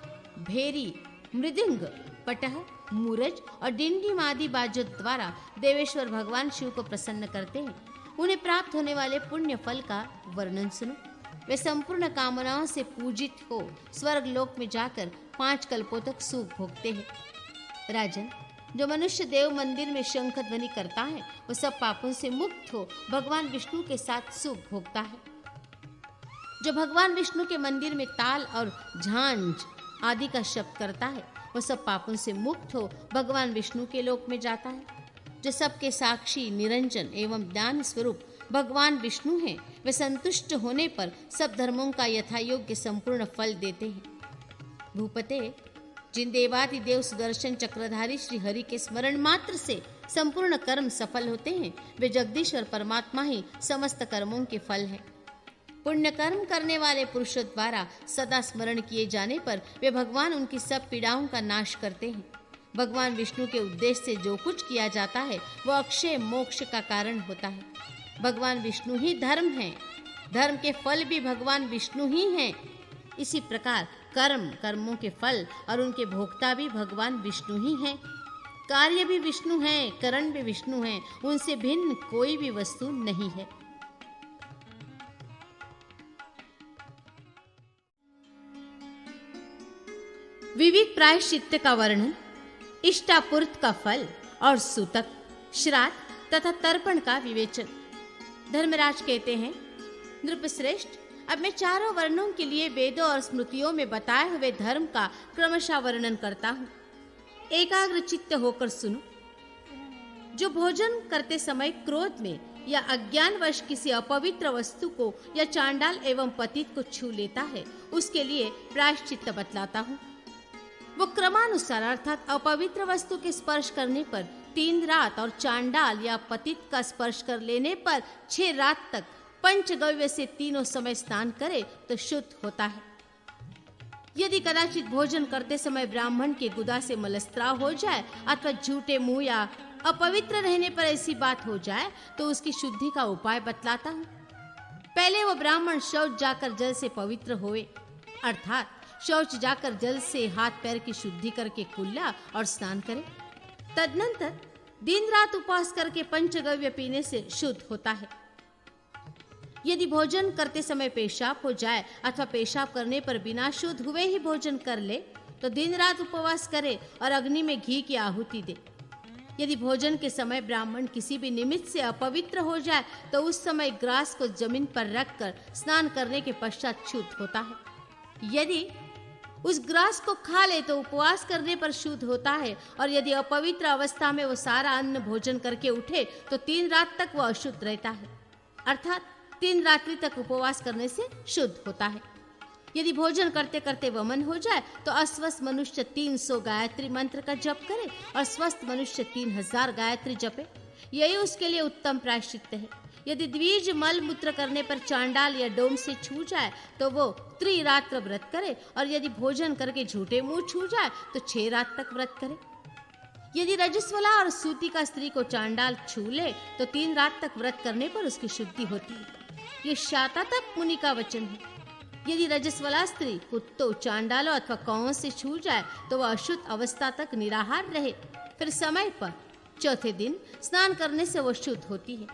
भेरी, मृदंग, पटह, मूरज और डिंडीम आदि बाजों द्वारा देवेश्वर भगवान शिव को प्रसन्न करते हैं, उन्हें प्राप्त होने वाले पुण्य फल का वर्णन सुनो। वे संपूर्ण कामनाओं से पूजित हो स्वर्ग लोक में जाकर 5 कल्पों तक सुख भोगते हैं। राजन, जो मनुष्य देव मंदिर में शंख ध्वनि करता है, वो सब पापों से मुक्त हो भगवान विष्णु के साथ सुख भोगता है। जो भगवान विष्णु के मंदिर में ताल और झांझ आदि का शब्द करता है, वो सब पापों से मुक्त हो भगवान विष्णु के लोक में जाता है। जो सबके साक्षी, निरंजन एवं ज्ञान स्वरूप भगवान विष्णु हैं, वे संतुष्ट होने पर सब धर्मों का यथायोग्य संपूर्ण फल देते हैं। भूपते, जिन देवादि देव सुदर्शन चक्रधारी श्री हरि के स्मरण मात्र से संपूर्ण कर्म सफल होते हैं, वे जगदीश्वर परमात्मा ही समस्त कर्मों के फल हैं। पुण्य कर्म करने वाले पुरुषों द्वारा सदा स्मरण किए जाने पर वे भगवान उनकी सब पीड़ाओं का नाश करते हैं। भगवान विष्णु के उद्देश्य से जो कुछ किया जाता है, वो अक्षय मोक्ष का कारण होता है। भगवान विष्णु ही धर्म है, धर्म के फल भी भगवान विष्णु ही हैं। इसी प्रकार कर्मों के फल और उनके भोक्ता भी भगवान विष्णु ही हैं। कार्य भी विष्णु हैं, करण भी विष्णु हैं, उनसे भिन्न कोई भी वस्तु नहीं है। विविध प्रायश्चित्त का वर्णन, इष्टापूर्त का फल और सूतक, श्राद्ध तथा तर्पण का विवेचन। धर्मराज कहते हैं, नृपश्रेष्ठ, अब मैं चारों वर्णों के लिए वेदों और स्मृतियों में बताए हुए धर्म का क्रमशः वर्णन करता हूँ। एकाग्र चित्त होकर सुनो। जो भोजन करते समय क्रोध में या अज्ञानवश किसी अपवित्र वस्तु को या चांडाल एवं पतित को छू लेता है, उसके लिए प्रायश्चित्त बतलाता हूँ। वो क्रमानुसार अर्थात अपवित्र वस्तु के स्पर्श करने पर 3 रात और चांडाल या पतित का स्पर्श कर लेने पर 6 रात तक पंचगव्य से तीनों समय स्नान करे तो शुद्ध होता है। यदि कदाचित भोजन करते समय ब्राह्मण के गुदा से मलस्त्राव हो जाए अथवा झूठे मुंह या अपवित्र रहने पर ऐसी बात हो जाए तो उसकी शुद्धि का उपाय बतलाता हूँ। पहले वो ब्राह्मण शौच जाकर जल से पवित्र होए, अर्थात शौच जाकर जल से हाथ पैर की शुद्धि करके कुल्ला और स्नान करे। तदनंतर दिन रात उपवास करके पंचगव्य पीने से शुद्ध होता है। यदि भोजन करते समय पेशाब हो जाए अथवा पेशाब करने पर बिना शुद्ध हुए ही भोजन कर ले तो दिन रात उपवास करे और अग्नि में घी की आहुति दे। यदि भोजन के समय ब्राह्मण किसी भी निमित्त से अपवित्र हो जाए तो उस समय ग्रास को जमीन पर रखकर स्नान करने के पश्चात शुद्ध होता है। यदि उस ग्रास को खा ले तो उपवास करने पर शुद्ध होता है, और यदि अपवित्र अवस्था में वो सारा अन्न भोजन करके उठे तो 3 रात तक वह अशुद्ध रहता है, अर्थात 3 रात्रि तक उपवास करने से शुद्ध होता है। यदि भोजन करते करते वमन हो जाए तो अस्वस्थ मनुष्य 300 गायत्री मंत्र का जप करे और स्वस्थ मनुष्य 3000 गायत्री जपे, यही उसके लिए उत्तम प्रायश्चित्त है। यदि द्विज मल मूत्र करने पर चांडाल या डोम से छू जाए तो वो त्रिरात्र व्रत करे, और यदि भोजन करके झूठे मुंह छू जाए तो 6 रात तक व्रत करे। यदि रजस्वला और सूती का स्त्री को चांडाल छू ले तो 3 रात तक व्रत करने पर उसकी शुद्धि होती है। ये शातातप मुनि का वचन है। यदि रजस्वला स्त्री कुत्तों, चांडालों अथवा कौओं से छू जाए तो वह अशुद्ध अवस्था तक निराहार रहे, फिर समय पर चौथे दिन स्नान करने से वह शुद्ध होती है।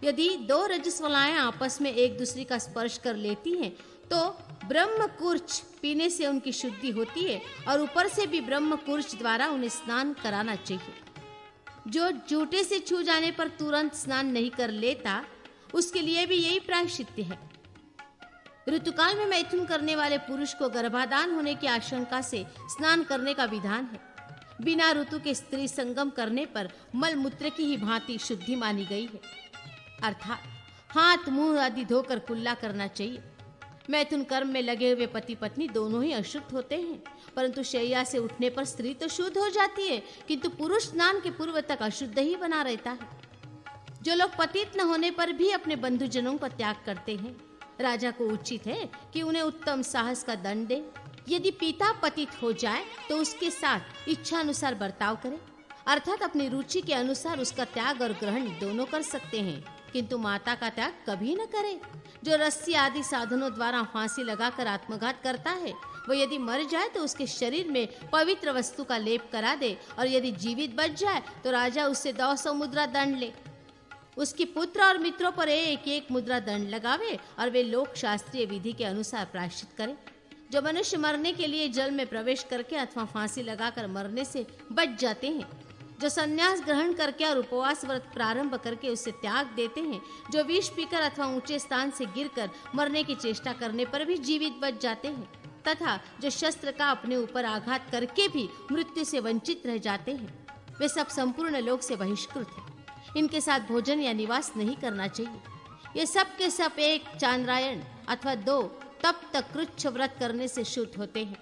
यदि दो रजस्वलाएं आपस में एक दूसरे का स्पर्श कर लेती हैं तो ब्रह्मकुर्च पीने से उनकी शुद्धि होती है और ऊपर से भी ब्रह्मकुर्च द्वारा उन्हें स्नान कराना चाहिए। जो जूठे से छू जाने पर तुरंत स्नान नहीं कर लेता, उसके लिए भी यही प्रायश्चित्त है। ऋतुकाल में मैथुन करने वाले पुरुष को गर्भाधान होने की आशंका से स्नान करने का विधान है। बिना ऋतु के स्त्री संगम करने पर मल मूत्र की ही भांति शुद्धि मानी गई है, अर्थात हाथ मुंह आदि धोकर कुल्ला करना चाहिए। मैथुन कर्म में लगे हुए पति पत्नी दोनों ही अशुद्ध होते हैं, परंतु शैया से उठने पर स्त्री तो शुद्ध हो जाती है, किंतु पुरुष स्नान के पूर्व तक अशुद्ध ही बना रहता है। जो लोग पतित न होने पर भी अपने बंधुजनों का त्याग करते हैं, राजा को उचित है कि उन्हें उत्तम साहस का दंड दे। यदि पिता पतित हो जाए तो उसके साथ इच्छानुसार बर्ताव करे, अर्थात अपनी रुचि के अनुसार उसका त्याग और ग्रहण दोनों कर सकते हैं, किंतु माता का त्याग कभी न करे। जो रस्सी आदि साधनों द्वारा फांसी लगाकर आत्मघात करता है, वो यदि मर जाए तो उसके शरीर में पवित्र वस्तु का लेप करा दे, और यदि जीवित बच जाए तो राजा उससे 200 मुद्रा दंड ले। उसकी पुत्र और मित्रों पर एक एक मुद्रा दंड लगावे और वे लोक शास्त्रीय विधि के अनुसार प्रायश्चित करें। जो मनुष्य मरने के लिए जल में प्रवेश करके अथवा फांसी लगाकर मरने से बच जाते हैं, जो संन्यास ग्रहण करके और उपवास व्रत प्रारंभ करके उसे त्याग देते हैं, जो विष पीकर अथवा ऊंचे स्थान से गिरकर मरने की चेष्टा करने पर भी जीवित बच जाते हैं, तथा जो शस्त्र का अपने ऊपर आघात करके भी मृत्यु से वंचित रह जाते हैं, वे सब संपूर्ण लोक से बहिष्कृत हैं। इनके साथ भोजन या निवास नहीं करना चाहिए। ये सब के सब एक चांद्रायण अथवा 2 तब तक कृच्छ व्रत करने से शुद्ध होते हैं।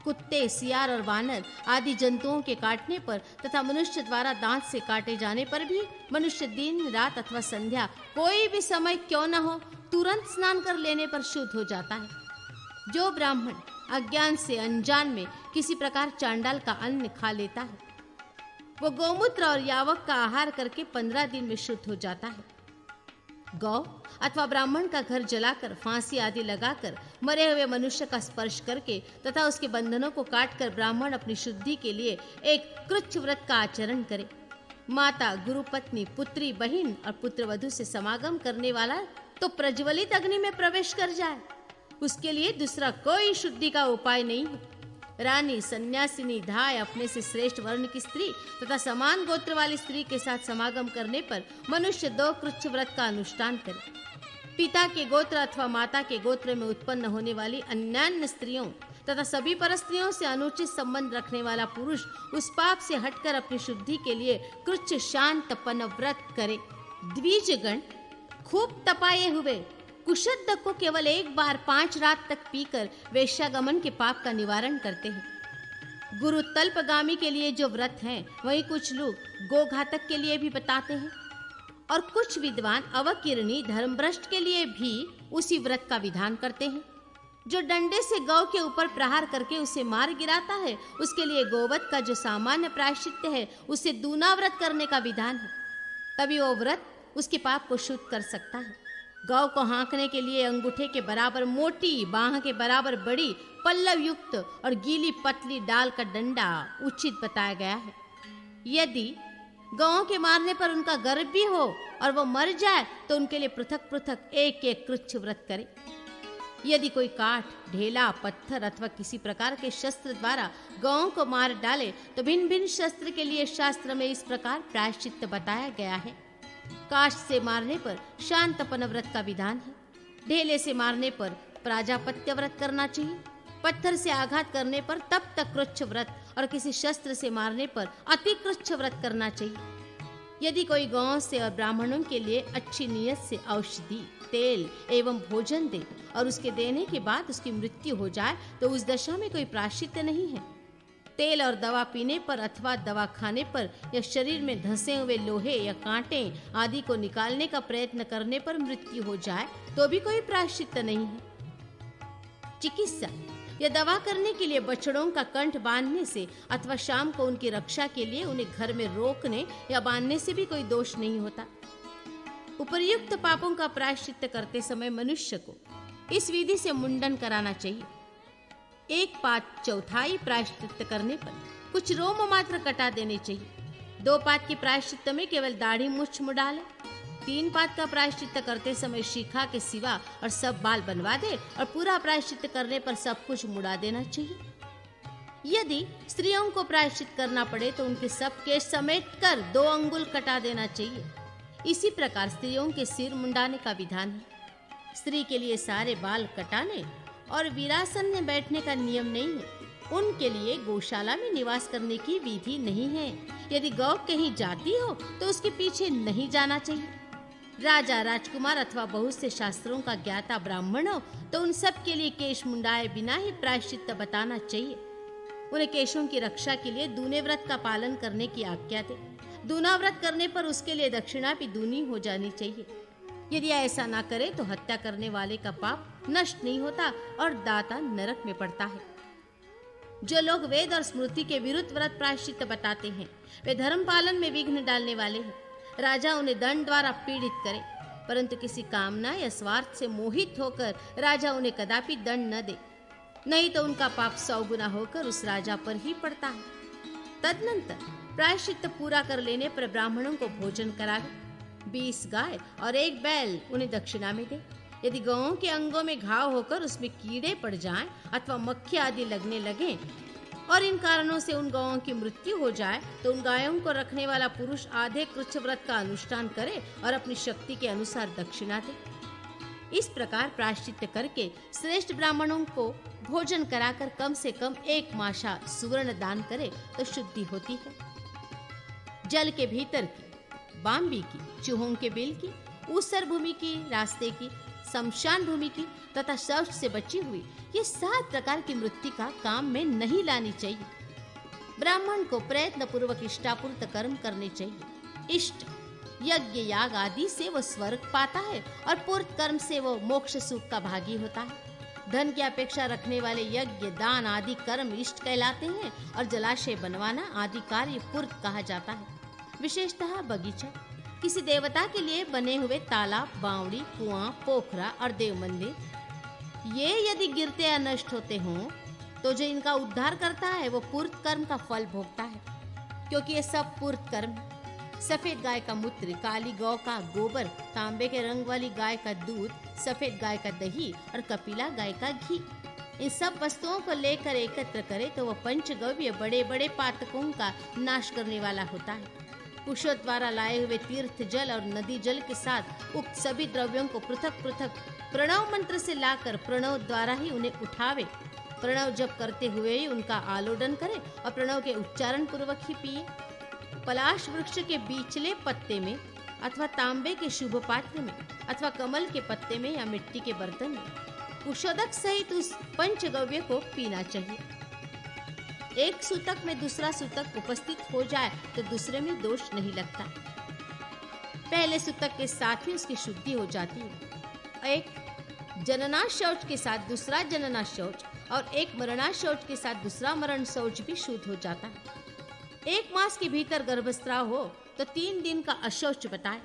कुत्ते, सियार और वानर आदि जंतुओं के काटने पर तथा मनुष्य द्वारा दांत से काटे जाने पर भी मनुष्य दिन रात अथवा संध्या कोई भी समय क्यों न हो तुरंत स्नान कर लेने पर शुद्ध हो जाता है। जो ब्राह्मण अज्ञान से अनजान में किसी प्रकार चांडाल का अन्न खा लेता है, वो गौमूत्र और यावक का आहार करके 15 दिन में शुद्ध हो जाता है। गौ अथवा ब्राह्मण का घर जलाकर, फांसी आदि लगाकर, मरे हुए मनुष्य का स्पर्श करके तथा उसके बंधनों को काटकर ब्राह्मण अपनी शुद्धि के लिए एक कृच्छ व्रत का आचरण करे। माता, गुरु पत्नी, पुत्री, बहिन और पुत्रवधू से समागम करने वाला तो प्रज्वलित अग्नि में प्रवेश कर जाए, उसके लिए दूसरा कोई शुद्धि का उपाय नहीं है। रानी, सन्यासिनी, धाय, अपने से श्रेष्ठ वर्ण की स्त्री तथा समान गोत्र वाली स्त्री के साथ समागम करने पर मनुष्य 2 कृच्छ व्रत का अनुष्ठान करे। पिता के गोत्र अथवा माता के गोत्र में उत्पन्न होने वाली अन्यान्य स्त्रियों तथा सभी परस्त्रियों से अनुचित संबंध रखने वाला पुरुष उस पाप से हटकर अपनी शुद्धि के लिए कृच्छ शांतपन व्रत करे। द्विजगण खूब तपाए हुए कुशद्ध को केवल एक बार 5 रात तक पीकर वेश्यागमन के पाप का निवारण करते हैं। गुरु तल्पगामी के लिए जो व्रत हैं, वही कुछ लोग गोघातक के लिए भी बताते हैं, और कुछ विद्वान अवकीर्णी धर्मभ्रष्ट के लिए भी उसी व्रत का विधान करते हैं। जो डंडे से गौ के ऊपर प्रहार करके उसे मार गिराता है, उसके लिए गोवध का जो सामान्य प्रायश्चित्त है, उसे दूना व्रत करने का विधान है। तभी वो व्रत उसके पाप को शुद्ध कर सकता है। गौ को हाँकने के लिए अंगूठे के बराबर मोटी, बाह के बराबर बड़ी, पल्लव युक्त और गीली पतली डाल का डंडा उचित बताया गया है। यदि गौओं के मारने पर उनका गर्भ भी हो और वो मर जाए तो उनके लिए पृथक पृथक एक एक कृच्छ व्रत करे। यदि कोई काठ, ढेला, पत्थर अथवा किसी प्रकार के शस्त्र द्वारा गौओं को मार डाले तो भिन्न भिन्न शस्त्र के लिए शास्त्र में इस प्रकार प्रायश्चित्त बताया गया है। काष्ठ से मारने पर शांतपन व्रत का विधान है। ढेले से मारने पर प्राजापत्य व्रत करना चाहिए। पत्थर से आघात करने पर तप तक कृच्छ व्रत और किसी शस्त्र से मारने पर अति कृच्छ व्रत करना चाहिए। यदि कोई गौ से और ब्राह्मणों के लिए अच्छी नियत से औषधि, तेल एवं भोजन दे और उसके देने के बाद उसकी मृत्यु हो जाए तो उस दशा में कोई प्रायश्चित्त नहीं है। तेल और दवा पीने पर अथवा दवा खाने पर या शरीर में धंसे हुए लोहे या कांटे आदि को निकालने का प्रयत्न करने पर मृत्यु हो जाए तो भी कोई प्रायश्चित्त नहीं है। चिकित्सा या दवा करने के लिए बछड़ों का कंठ बांधने से अथवा शाम को उनकी रक्षा के लिए उन्हें घर में रोकने या बांधने से भी कोई दोष नहीं होता। उपर्युक्त पापों का प्रायश्चित्त करते समय मनुष्य को इस विधि से मुंडन कराना चाहिए। 1/4 प्रायश्चित्त करने पर कुछ रोम मात्र कटा देने चाहिए। 2 पात की प्रायश्चित्त में केवल दाढ़ी मूछ मुड़ा ले। 3 पात का प्रायश्चित्त करते समय शिखा के सिवा और सब बाल बनवा दे और पूरा प्रायश्चित्त करने पर सब कुछ मुड़ा देना चाहिए। यदि स्त्रियों को प्रायश्चित करना पड़े तो उनके सब केश समेट कर 2 अंगुल कटा देना चाहिए। इसी प्रकार स्त्रियों के सिर मुंडाने का विधान है। स्त्री के लिए सारे बाल कटाने और वीरासन में बैठने का नियम नहीं है। उनके लिए गौशाला में निवास करने की विधि नहीं है। यदि गौ कहीं जाती हो तो उसके पीछे नहीं जाना चाहिए। राजा, राजकुमार अथवा बहुत से शास्त्रों का ज्ञाता ब्राह्मण हो तो उन सब के लिए केश मुंडाए बिना ही प्रायश्चित्त बताना चाहिए। उन्हें केशों की रक्षा के लिए दूने व्रत का पालन करने की आज्ञा दे। दूना व्रत करने पर उसके लिए दक्षिणा भी दूनी हो जानी चाहिए। यदि ऐसा ना करे तो हत्या करने वाले का पाप नष्ट नहीं होता और दाता नरक में पड़ता है। जो लोग वेद और स्मृति के विरुद्ध व्रत प्रायश्चित्त बताते हैं वे धर्म पालन में विघ्न डालने वाले हैं। राजा उन्हें दंड द्वारा पीड़ित करे, परंतु किसी कामना या स्वार्थ से मोहित होकर राजा उन्हें कदापि दंड न दे, नहीं तो उनका पाप 100 गुना होकर उस राजा पर ही पड़ता है। तदनंतर प्रायश्चित्त पूरा कर लेने पर ब्राह्मणों को भोजन करावे। 20 गाय और 1 बैल उन्हें दक्षिणा में दे। यदि गौओं के अंगों में घाव होकर उसमें कीड़े पड़ जाएं अथवा मक्खी आदि लगने लगे और इन कारणों से उन गौओं की मृत्यु हो जाए तो उन गायों को रखने वाला पुरुष आधे कृच्छ व्रत का अनुष्ठान करे और अपनी शक्ति के अनुसार दक्षिणा दे। इस प्रकार प्रायश्चित्त करके श्रेष्ठ ब्राह्मणों को भोजन कराकर कम से कम 1 मासा सुवर्ण दान करे तो शुद्धि होती है। जल के भीतर की, बाम्बी की, चूहों के बिल की, ऊसर भूमि की, रास्ते की, शमशान भूमि की तथा शौच से बची हुई ये 7 प्रकार की मृत्तिका काम में नहीं लानी चाहिए। ब्राह्मण को प्रयत्न पूर्वक इष्टापूर्त कर्म करने चाहिए। इष्ट यज्ञ याग आदि से वो स्वर्ग पाता है और पूर्त कर्म से वो मोक्ष सुख का भागी होता है। धन की अपेक्षा रखने वाले यज्ञ, दान आदि कर्म इष्ट कहलाते हैं और जलाशय बनवाना आदि कार्य पूर्त कहा जाता है। विशेषतः बगीचा, किसी देवता के लिए बने हुए तालाब, बावड़ी, कुआं, पोखरा और देव मंदिर, ये यदि गिरते या नष्ट होते हों तो जो इनका उद्धार करता है वो पूर्त कर्म का फल भोगता है, क्योंकि ये सब पूर्त कर्म है। सफेद गाय का मूत्र, काली गौ का गोबर, तांबे के रंग वाली गाय का दूध, सफेद गाय का दही और कपिला गाय का घी, इन सब वस्तुओं को लेकर एकत्र करे तो वह पंचगव्य बड़े बड़े पातकों का नाश करने वाला होता है। कुशों द्वारा लाए हुए तीर्थ जल और नदी जल के साथ उक्त सभी द्रव्यों को पृथक पृथक प्रणव मंत्र से लाकर प्रणव द्वारा ही उन्हें उठावे। प्रणव जप करते हुए ही उनका आलोडन करे और प्रणव के उच्चारण पूर्वक ही पिए। पलाश वृक्ष के बीचले पत्ते में अथवा तांबे के शुभ पात्र में अथवा कमल के पत्ते में या मिट्टी के बर्तन में कुशोदक सहित उस पंचगव्य को पीना चाहिए। एक सूतक में दूसरा सूतक उपस्थित हो जाए तो दूसरे में दोष नहीं लगता। पहले सूतक के साथ ही उसकी शुद्धि हो जाती है। एक जनना शौच के साथ दूसरा जनना शौच और एक मरणा शौच के साथ दूसरा मरण शौच भी शुद्ध हो जाता है। 1 मास के भीतर गर्भस्राव हो तो 3 दिन का अशौच बताए।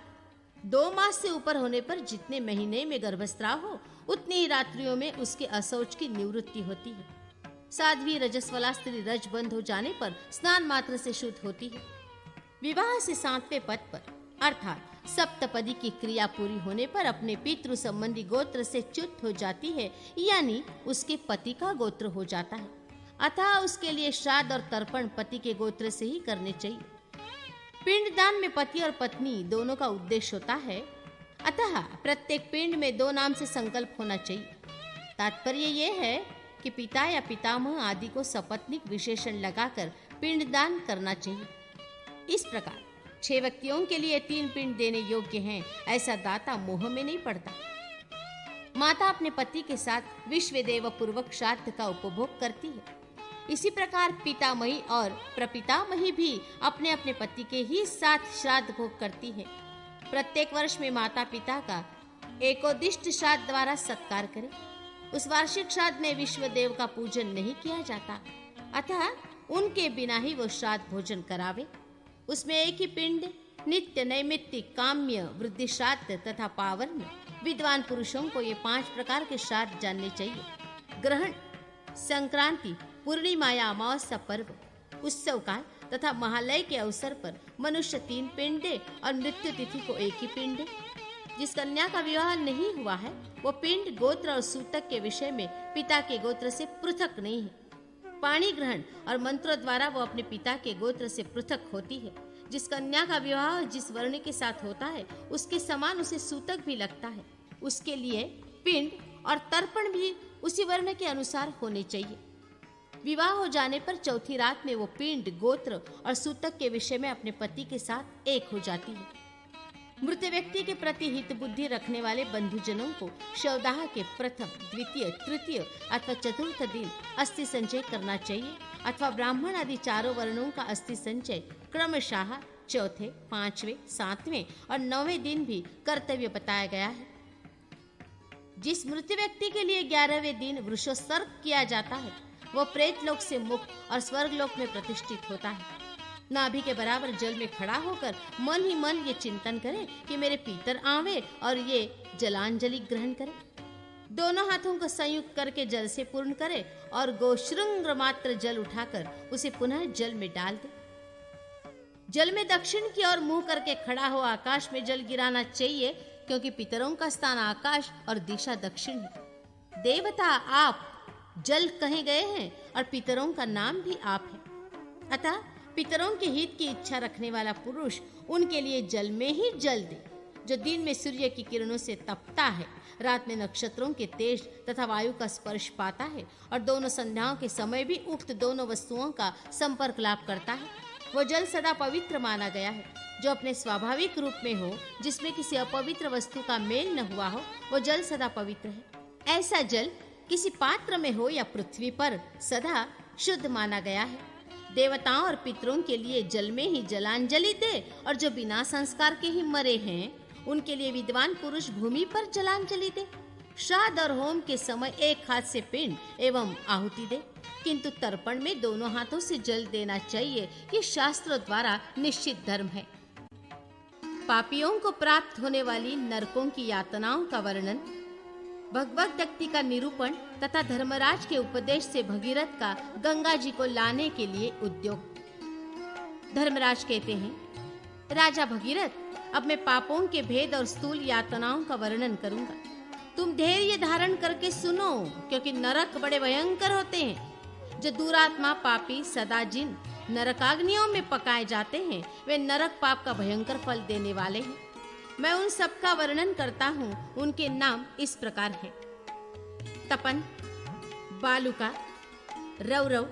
2 मास से ऊपर होने पर जितने महीने में गर्भस्राव हो उतनी ही रात्रियों में उसके अशौच की निवृत्ति होती है। साध्वी रजस्वला स्त्री रज बंद हो जाने पर स्नान मात्र से शुद्ध होती है। विवाह से 7वें पद पर अर्थात सप्तपदी की क्रिया पूरी होने पर अपने पितृ संबंधी गोत्र से च्युत हो जाती है, यानी उसके पति का गोत्र हो जाता है। अतः उसके लिए श्राद्ध और तर्पण पति के गोत्र से ही करने चाहिए। पिंडदान में पति और पत्नी दोनों का उद्देश्य होता है, अतः प्रत्येक पिंड में 2 नाम से संकल्प होना चाहिए। तात्पर्य यह है कि पिता या पितामह आदि को सपत्नीक विशेषण लगाकर पिंडदान करना चाहिए। इस प्रकार 6 व्यक्तियों के लिए 3 पिंड देने योग्य हैं, ऐसा दाता मोह में नहीं पड़ता। माता अपने पति के साथ विश्वदेव पूर्वक श्राद्ध का उपभोग करती है। इसी प्रकार पितामही और प्रपितामही भी अपने अपने पति के ही साथ श्राद्ध भोग करती है। प्रत्येक वर्ष में माता पिता का एकोदिष्ट श्राद्ध द्वारा सत्कार करें। उस वार्षिक श्राद्ध में विश्वदेव का पूजन नहीं किया जाता, अतः उनके बिना ही वो श्राद्ध भोजन करावे। उसमें एक ही पिंड नित्य, नैमित्तिक, काम्य, वृद्धि श्राद्ध तथा पावन विद्वान पुरुषों को ये 5 प्रकार के श्राद्ध जानने चाहिए। ग्रहण, संक्रांति, पूर्णिमा या अमावस्या पर्व, उत्सव काल तथा महालय के अवसर पर मनुष्य 3 पिंडे और मृत्यु तिथि को 1 ही पिंड। जिस कन्या का विवाह नहीं हुआ है वो पिंड, गोत्र और सूतक के विषय में पिता के गोत्र से पृथक नहीं है। पाणी ग्रहण और मंत्रों द्वारा वो अपने पिता के गोत्र से पृथक होती है। जिस कन्या का विवाह जिस वर्ण के साथ होता है उसके समान उसे सूतक भी लगता है। उसके लिए पिंड और तर्पण भी उसी वर्ण के अनुसार होने चाहिए। विवाह हो जाने पर चौथी रात में वो पिंड, गोत्र और सूतक के विषय में अपने पति के साथ एक हो जाती है। मृत व्यक्ति के प्रति हित बुद्धि रखने वाले बंधुजनों को शवदाह के प्रथम, द्वितीय, तृतीय अथवा चतुर्थ दिन अस्थि संचय करना चाहिए अथवा ब्राह्मण आदि चारों वर्णों का अस्थि संचय क्रमशः चौथे, 5वें, 7वें और 9वें दिन भी कर्तव्य बताया गया है। जिस मृत व्यक्ति के लिए 11वें दिन वृषोत्सर्ग किया जाता है वह प्रेत लोक से मुक्त और स्वर्ग लोक में प्रतिष्ठित होता है। नाभि के बराबर जल में खड़ा होकर मन ही मन ये चिंतन करे कि मेरे पितर आवे और ये जलांजलि ग्रहण करे। दोनों हाथों को संयुक्त करके जल से पूर्ण करे और गोश्रृंग मात्र जल उठाकर उसे पुनः जल में डाल दे। जल में दक्षिण की ओर मुंह करके खड़ा हो आकाश में जल गिराना चाहिए, क्योंकि पितरों का स्थान आकाश और दिशा दक्षिण है। देवता आप जल कहे गए हैं और पितरों का नाम भी आप है। अतः पितरों के हित की इच्छा रखने वाला पुरुष उनके लिए जल में ही जल दे। जो दिन में सूर्य की किरणों से तपता है, रात में नक्षत्रों के तेज तथा वायु का स्पर्श पाता है और दोनों संध्याओं के समय भी उक्त दोनों वस्तुओं का संपर्क लाभ करता है, वो जल सदा पवित्र माना गया है। जो अपने स्वाभाविक रूप में हो, जिसमें किसी अपवित्र वस्तु का मेल न हुआ हो, वो जल सदा पवित्र है। ऐसा जल किसी पात्र में हो या पृथ्वी पर सदा शुद्ध माना गया है। देवताओं और पितरों के लिए जल में ही जलांजलि दे और जो बिना संस्कार के ही मरे हैं उनके लिए विद्वान पुरुष भूमि पर जलांजलि दे। श्राद्ध और होम के समय एक हाथ से पिंड एवं आहुति दे, किंतु तर्पण में दोनों हाथों से जल देना चाहिए। ये शास्त्रों द्वारा निश्चित धर्म है। पापियों को प्राप्त होने वाली नरकों की यातनाओं का वर्णन, भगवत भक्ति का निरूपण तथा धर्मराज के उपदेश से भगीरथ का गंगा जी को लाने के लिए उद्योग। धर्मराज कहते हैं, राजा भगीरथ, अब मैं पापों के भेद और स्थूल यातनाओं का वर्णन करूंगा। तुम धैर्य धारण करके सुनो, क्योंकि नरक बड़े भयंकर होते हैं। जो दुरात्मा पापी सदा जिन नरकाग्नियों में पकाए जाते हैं वे नरक पाप का भयंकर फल देने वाले हैं। मैं उन सब का वर्णन करता हूँ। उनके नाम इस प्रकार हैं: तपन, बालुका, रौरव,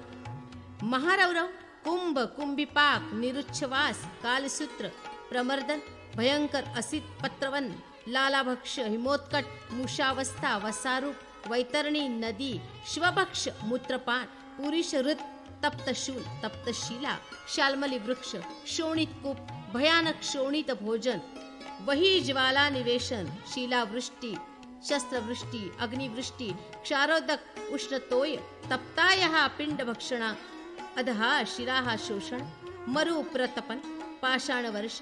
महारौरव, कुंभ, कुंभिपाक, निरुच्छवास, कालसूत्र, प्रमर्दन, भयंकर असित, पत्रवन, लालाभक्ष, हिमोत्कट, मुषावस्था, वसारूप, वैतरणी, नदी, श्वभक्ष, मूत्रपान, पुरुष ऋत, तप्तशूल, तप्तशीला, शाल्मली वृक्ष, शोणित कूप, भयानक शोणित भोजन, वही ज्वाला निवेशन, शिलावृष्टि, शस्त्रवृष्टि, अग्निवृष्टि, क्षारोदक, उष्णतोय, तप्तायः पिंड भक्षणा, अधः शिराः शोषण, मरु प्रतपन, पाषाण वर्ष,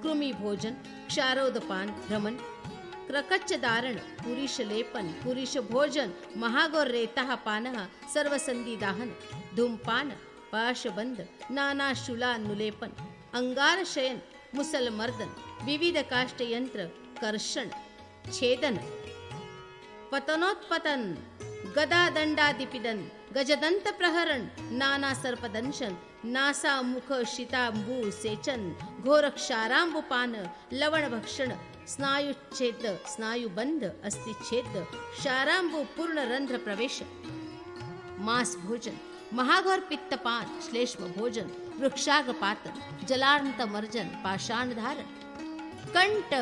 कृमि भोजन, क्षारोदपान, भ्रमण, क्रकच्च दारण, पुरुष लेपन, पुरुष भोजन, महागौर रेतः पानः, सर्वसंधि दाहन, धूमपान, पाशबंध, नाना शूलानुलेपन, अंगार शयन, मुसल मर्दन, विविध काष्ठ यंत्र, कर्षण, छेदन, पतनोत्पतन, गदा दंडादिपिदन, गजदंत प्रहरण, नाना सर्पदंशन, नासा मुख शीतांबू सेचन, घोर क्षारांबुपान, लवण भक्षण, स्नायुच्छेद, स्नायुबंध, अस्थिच्छेद, क्षारांबु पूर्ण रंध्र प्रवेश, मांस भोजन, महाघोर पित्तपान, श्लेष्म भोजन, वृक्षाग्रपात, जलांत मर्जन, पाषाण धारण, कंठ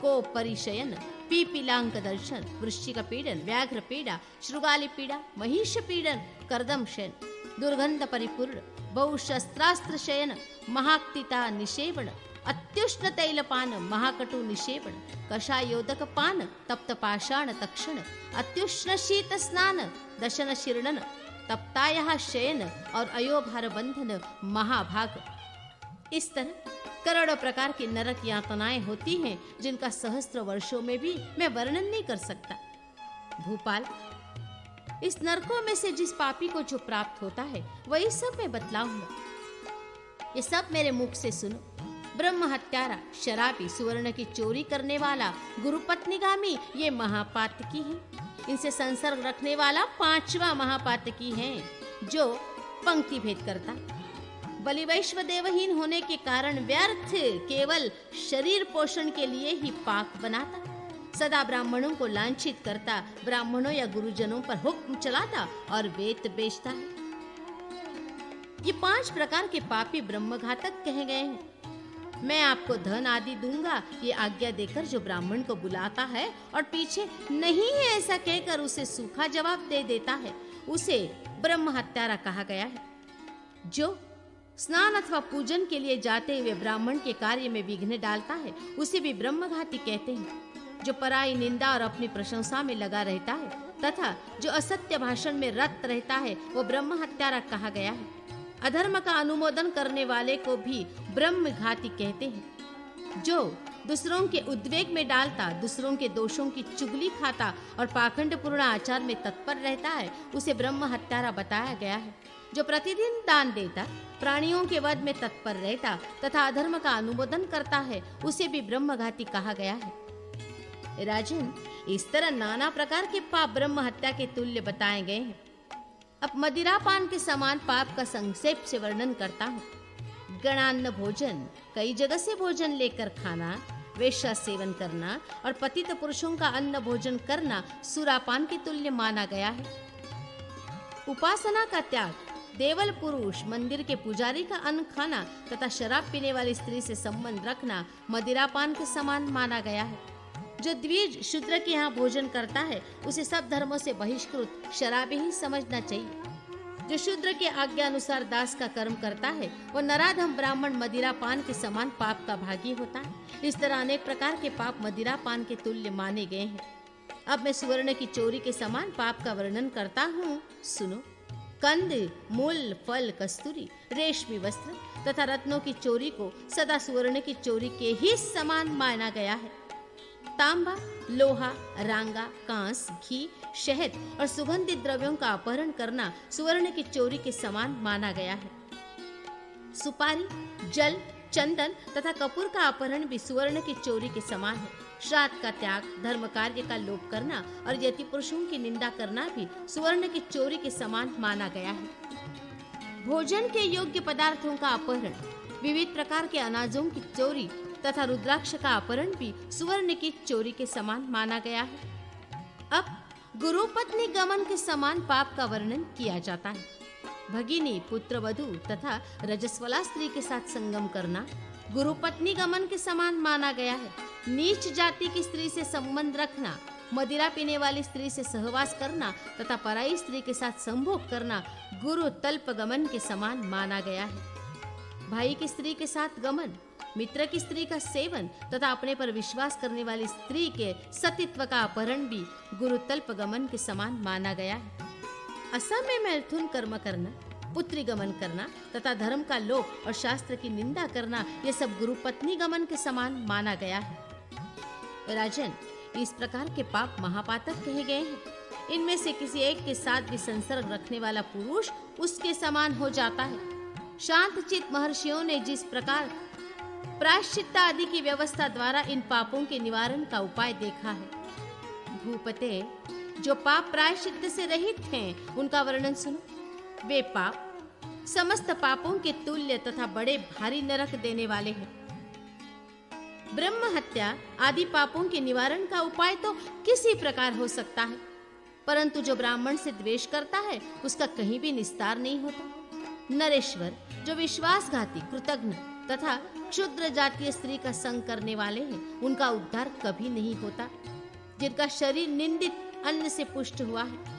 को परिशयन, पीपिलांक दर्शन, वृश्चिक पीडन, व्याघ्र पीड़ा, श्रुगाली पीड़ा, महिष पीडन, कर्दम शयन, दुर्गंध परिपूर्ण, बहुशस्त्रास्त्र शयन, महाक्तिता निषेवण, अत्युष्ण तैलपान, महाकटु निषेवण, कषायोदक पान, तप्त पाषाण तक्षण, अत्युष्ण शीत स्नान, दशन शीर्णन, तप्तायः शयन और अयोभार बंधन महाभाग। इस तरह करोड़ों प्रकार की नरक यातनाएं होती हैं जिनका सहस्त्र वर्षों में भी मैं वर्णन नहीं कर सकता। भूपाल, इस नरकों में से जिस पापी को जो प्राप्त होता है वही सब मैं बतलाऊंगा। ये सब मेरे मुख से सुनो। ब्रह्म हत्यारा, शराबी, सुवर्ण की चोरी करने वाला, गुरुपत्नीगामी ये महापातकी हैं। इनसे संसर्ग रखने वाला पांचवा महापातकी है जो पंक्ति भेद करता, बलि वैश्व देवहीन होने के कारण व्यर्थ केवल शरीर पोषण के लिए ही पाक बनाता, सदा ब्राह्मणों को लांछित करता, ब्राह्मणों या गुरुजनों पर हुक्म चलाता और वेद बेचता है। ये 5 प्रकार के पापी ब्रह्मघातक कहे गए हैं। मैं आपको धन आदि दूंगा, ये आज्ञा देकर जो ब्राह्मण को बुलाता है और पीछे नहीं है ऐसा कहकर उसे सूखा जवाब दे देता है, उसे ब्रह्म हत्यारा कहा गया है। जो स्नान अथवा पूजन के लिए जाते हुए ब्राह्मण के कार्य में विघ्न डालता है उसे भी ब्रह्मघाती कहते हैं। जो पराई निंदा और अपनी प्रशंसा में लगा रहता है तथा जो असत्य भाषण में रत रहता है वो ब्रह्म हत्यारा कहा गया है। अधर्म का अनुमोदन करने वाले को भी ब्रह्मघाती कहते हैं। जो दूसरों के उद्वेग में डालता, दूसरों के दोषों की चुगली खाता और पाखंडपूर्ण आचार में तत्पर रहता है उसे ब्रह्म हत्यारा बताया गया है। जो प्रतिदिन दान देता, प्राणियों के वध में तत्पर रहता तथा अधर्म का अनुमोदन करता है उसे भी ब्रह्मघाती कहा गया है। राजन, इस तरह नाना प्रकार के पाप ब्रह्म हत्या के तुल्य बताए गए हैं। अब मदिरापान के समान पाप का संक्षेप से वर्णन करता हूँ। गणान्न भोजन, कई जगह से भोजन लेकर खाना, वेश्या सेवन करना और पतित पुरुषों का अन्न भोजन करना सुरापान के तुल्य माना गया है। उपासना का त्याग, देवल पुरुष, मंदिर के पुजारी का अन्न खाना तथा शराब पीने वाली स्त्री से संबंध रखना मदिरापान के समान माना गया है। जो द्विज शूद्र के यहाँ भोजन करता है उसे सब धर्मों से बहिष्कृत शराबी ही समझना चाहिए। जो शूद्र के आज्ञा अनुसार दास का कर्म करता है वो नराधम ब्राह्मण मदिरापान के समान पाप का भागी होता है। इस तरह अनेक प्रकार के पाप मदिरापान के तुल्य माने गए हैं। अब मैं सुवर्ण की चोरी के समान पाप का वर्णन करता हूँ, सुनो। कंद, मूल, फल, कस्तूरी, रेशमी वस्त्र तथा रत्नों की चोरी को सदा सुवर्ण की चोरी के ही समान माना गया है। तांबा, लोहा, रांगा, कांस, घी, शहद और सुगंधित द्रव्यों का अपहरण करना सुवर्ण की चोरी के समान माना गया है। सुपारी, जल, चंदन तथा कपूर का अपहरण भी सुवर्ण की चोरी के समान है। श्राद्ध का त्याग, धर्म कार्य का लोप करना और यति पुरुषों की निंदा करना भी सुवर्ण की चोरी के समान माना गया है। भोजन के योग्य पदार्थों का अपहरण, विविध प्रकार के अनाजों की चोरी तथा रुद्राक्ष का अपहरण भी सुवर्ण की चोरी के समान माना गया है। अब गुरुपत्नी गमन के समान पाप का वर्णन किया जाता है। भगिनी, पुत्र वधू तथा रजस्वला स्त्री के साथ संगम करना गुरुपत्नी गमन के समान माना गया है। नीच जाति की स्त्री से संबंध रखना, मदिरा पीने वाली स्त्री से सहवास करना तथा पराई स्त्री के साथ संभोग करना गुरु तल्प गमन के समान माना गया है। भाई की स्त्री के साथ गमन, मित्र की स्त्री का सेवन तथा अपने पर विश्वास करने वाली स्त्री के सतीत्व का अपहरण भी गुरुतल्प गमन के समान माना गया है। असम में मैथुन कर्म करना, पुत्री गमन करना तथा धर्म का लोप और शास्त्र की निंदा करना ये सब गुरुपत्नी गमन के समान माना गया है। राजन, इस प्रकार के पाप महापातक कहे गए हैं। इनमें से किसी एक के साथ भी संसर्ग रखने वाला पुरुष उसके समान हो जाता है। शांतचित्त महर्षियों ने जिस प्रकार प्रायश्चित्त आदि की व्यवस्था द्वारा इन पापों के निवारण का उपाय देखा है। भूपते, जो पाप प्रायश्चित्त से रहित हैं उनका वर्णन सुनो। वे पाप समस्त पापों के तुल्य तथा बड़े भारी नरक देने वाले हैं। ब्रह्म हत्या आदि पापों के निवारण का उपाय तो किसी प्रकार हो सकता है, परंतु जो ब्राह्मण से द्वेष करता है उसका कहीं भी निस्तार नहीं होता। नरेश्वर, जो विश्वासघाती, कृतघ्न तथा क्षुद्र जातीय स्त्री का संग करने वाले हैं उनका उद्धार कभी नहीं होता। जिनका शरीर निंदित अन्न से पुष्ट हुआ है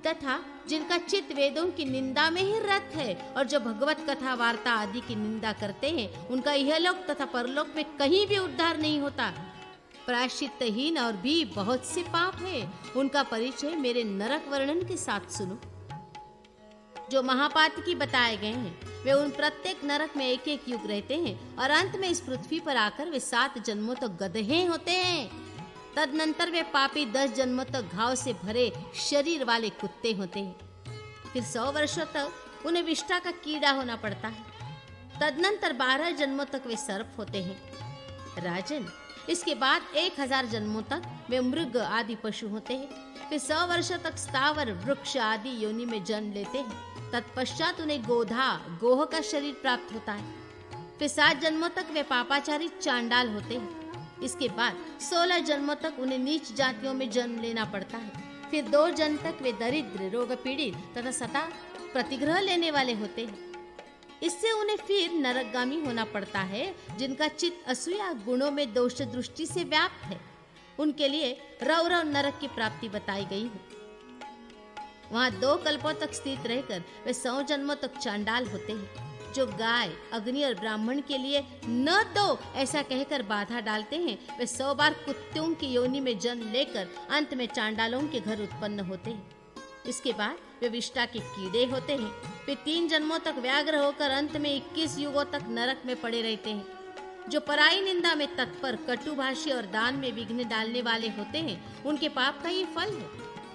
तथा जिनका चित्त वेदों की निंदा में ही रत है और जो भगवत कथा वार्ता आदि की निंदा करते हैं उनका इहलोक तथा परलोक में कहीं भी उद्धार नहीं होता। प्रायश्चित्तहीन और भी बहुत से पाप है, उनका परिचय मेरे नरक वर्णन के साथ सुनो। जो महापातकी बताए गए हैं, वे उन प्रत्येक नरक में एक एक युग रहते हैं और अंत में इस पृथ्वी पर आकर वे 7 जन्मों तक गधे होते हैं। तदनंतर वे पापी 10 जन्मों तक घाव से भरे शरीर वाले कुत्ते होते हैं। फिर 100 वर्षों तक उन्हें विष्ठा का कीड़ा होना पड़ता है। तदनंतर 12 जन्मों तक वे सर्प होते हैं। राजन, इसके बाद 1000 जन्मों तक वे मृग आदि पशु होते हैं। फिर 100 वर्षों तक स्थावर वृक्ष आदि योनि में जन्म लेते हैं। तत्पश्चात उन्हें गोधा गोह का शरीर प्राप्त होता है। फिर 7 जन्मों तक वे पापाचारी चांडाल होते हैं। इसके बाद 16 जन्मों तक उन्हें नीच जातियों में जन्म लेना पड़ता है। फिर 2 जन्म तक वे दरिद्र, रोग पीड़ित तथा सदा प्रतिग्रह लेने वाले होते हैं। इससे उन्हें फिर नरकगामी होना पड़ता है, जिनका चित्त असूया गुणों में दोष दृष्टि से व्याप्त है। उनके लिए रौरव नरक की प्राप्ति बताई गई है। वहां 2 कल्पों तक स्थित रहकर वे 100 जन्मों तक चांडाल होते हैं, जो गाय, अग्नि और ब्राह्मण के लिए न दो ऐसा कहकर बाधा डालते हैं। वे 100 बार कुत्तों की योनि में जन्म लेकर अंत में चांडालों के घर उत्पन्न होते हैं। इसके बाद वे विष्ठा के कीड़े होते हैं। फिर 3 जन्मों तक व्याघ्र होकर अंत में 21 युगों तक नरक में पड़े रहते हैं। जो पराई निंदा में तत्पर, कटुभाषी और दान में विघ्न डालने वाले होते हैं, उनके पाप का ये फल है।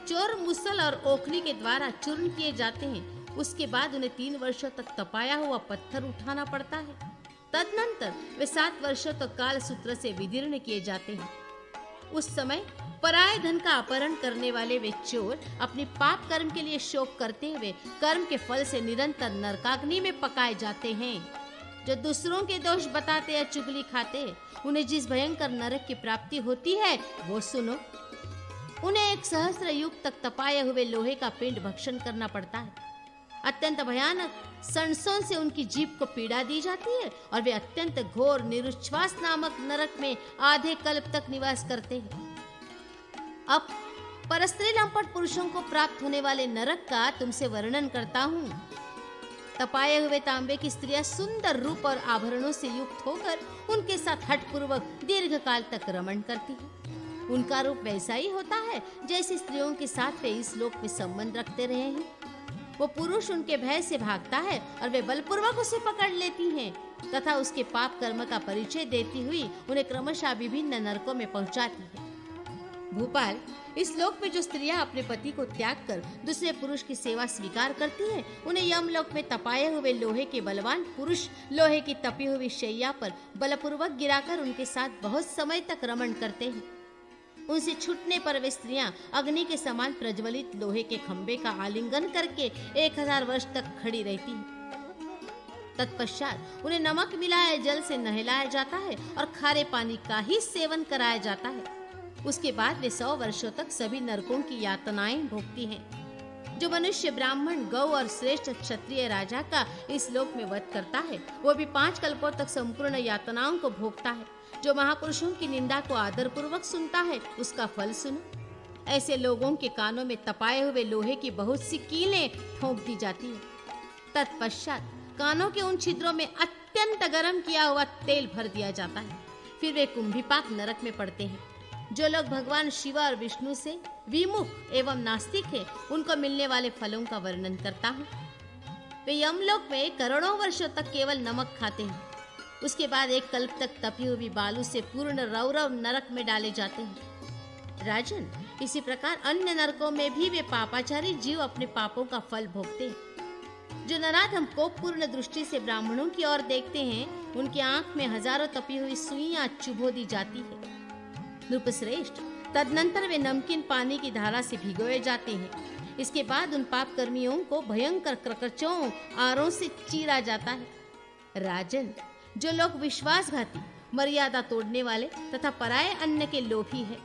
चोर मुसल और ओखली के द्वारा चूर्ण किए जाते हैं। उसके बाद उन्हें 3 वर्षों तक तपाया हुआ पत्थर उठाना पड़ता है। तदनंतर वे 7 वर्षों तक काल सूत्र से विदीर्ण किए जाते हैं। उस समय पराये धन का अपहरण करने वाले वे चोर अपनी पाप कर्म के लिए शोक करते हुए कर्म के फल से निरंतर नरकाग्नि में पकाए जाते हैं। जो दूसरों के दोष बताते या चुगली खाते, उन्हें जिस भयंकर नरक की प्राप्ति होती है वो सुनो। उन्हें 1 सहस्त्र युग तक तपाए हुए लोहे का पिंड भक्षण करना पड़ता है। अत्यंत भयानक सनसों से उनकी जीभ को पीड़ा दी जाती है और वे अत्यंत घोर निरुच्छ्वास नामक नरक में आधे कल्प तक निवास करते हैं। अब परस्त्री लंपट पुरुषों को प्राप्त होने वाले नरक का तुमसे वर्णन करता हूँ। तपाए हुए तांबे की स्त्रियां सुंदर रूप और आभरणों से युक्त होकर उनके साथ हठपूर्वक दीर्घ काल तक रमण करती है। उनका रूप वैसा ही होता है जैसे स्त्रियों के साथ वे इस लोक में संबंध रखते रहे हैं। वो पुरुष उनके भय से भागता है और वे बलपूर्वक उसे पकड़ लेती हैं तथा उसके पाप कर्म का परिचय देती हुई उन्हें क्रमशः विभिन्न नरकों में पहुंचाती है। भूपाल, इस लोक में जो स्त्रियां अपने पति को त्याग कर दूसरे पुरुष की सेवा स्वीकार करती हैं, उन्हें यमलोक में तपाए हुए लोहे के बलवान पुरुष लोहे की तपी हुई शैया पर बलपूर्वक गिराकर उनके साथ बहुत समय तक रमण करते हैं। उनसे छूटने पर वे स्त्रियां अग्नि के समान प्रज्वलित लोहे के खंबे का आलिंगन करके 1000 वर्ष तक खड़ी रहती हैं। तत्पश्चात उन्हें नमक मिलाए जल से नहलाया जाता है और खारे पानी का ही सेवन कराया जाता है। उसके बाद वे 100 वर्षों तक सभी नरकों की यातनाएं भोगती हैं। जो मनुष्य, ब्राह्मण, गौ और श्रेष्ठ क्षत्रिय राजा का इस लोक में वध करता है, वो भी 5 कल्पों तक संपूर्ण यातनाओं को भोगता है। जो महापुरुषों की निंदा को आदर पूर्वक सुनता है, उसका फल सुनो। ऐसे लोगों के कानों में तपाए हुए लोहे की बहुत सी कीलें ठोंक दी जाती है। तत्पश्चात कानों के उन छिद्रों में अत्यंत गर्म किया हुआ तेल भर दिया जाता है। फिर वे कुंभीपाक नरक में पड़ते हैं। जो लोग भगवान शिव और विष्णु से विमुख एवं नास्तिक है, उनको मिलने वाले फलों का वर्णन करता हूँ। वे यमलोक में करोड़ों वर्षों तक केवल नमक खाते हैं। उसके बाद 1 कल्प तक तपी हुई बालू से पूर्ण रौरव नरक में डाले जाते हैं। राजन, इसी प्रकार अन्य नरकों में भी वे पापाचारी जीव अपने पापों का फल भोगते हैं। जो नराधम को पूर्ण दृष्टि से ब्राह्मणों की ओर देखते हैं, उनकी आंख में हजारों तपी हुई सुइयां चुभो दी जाती है। नृपश्रेष्ठ, तदनंतर वे नमकीन पानी की धारा से भिगोए जाते हैं। इसके बाद उन पाप कर्मियों को भयंकर क्रकचों आरों से चीरा जाता है। राजन, जो लोग विश्वासघाती, मर्यादा तोड़ने वाले तथा पराये अन्न के लोभी है,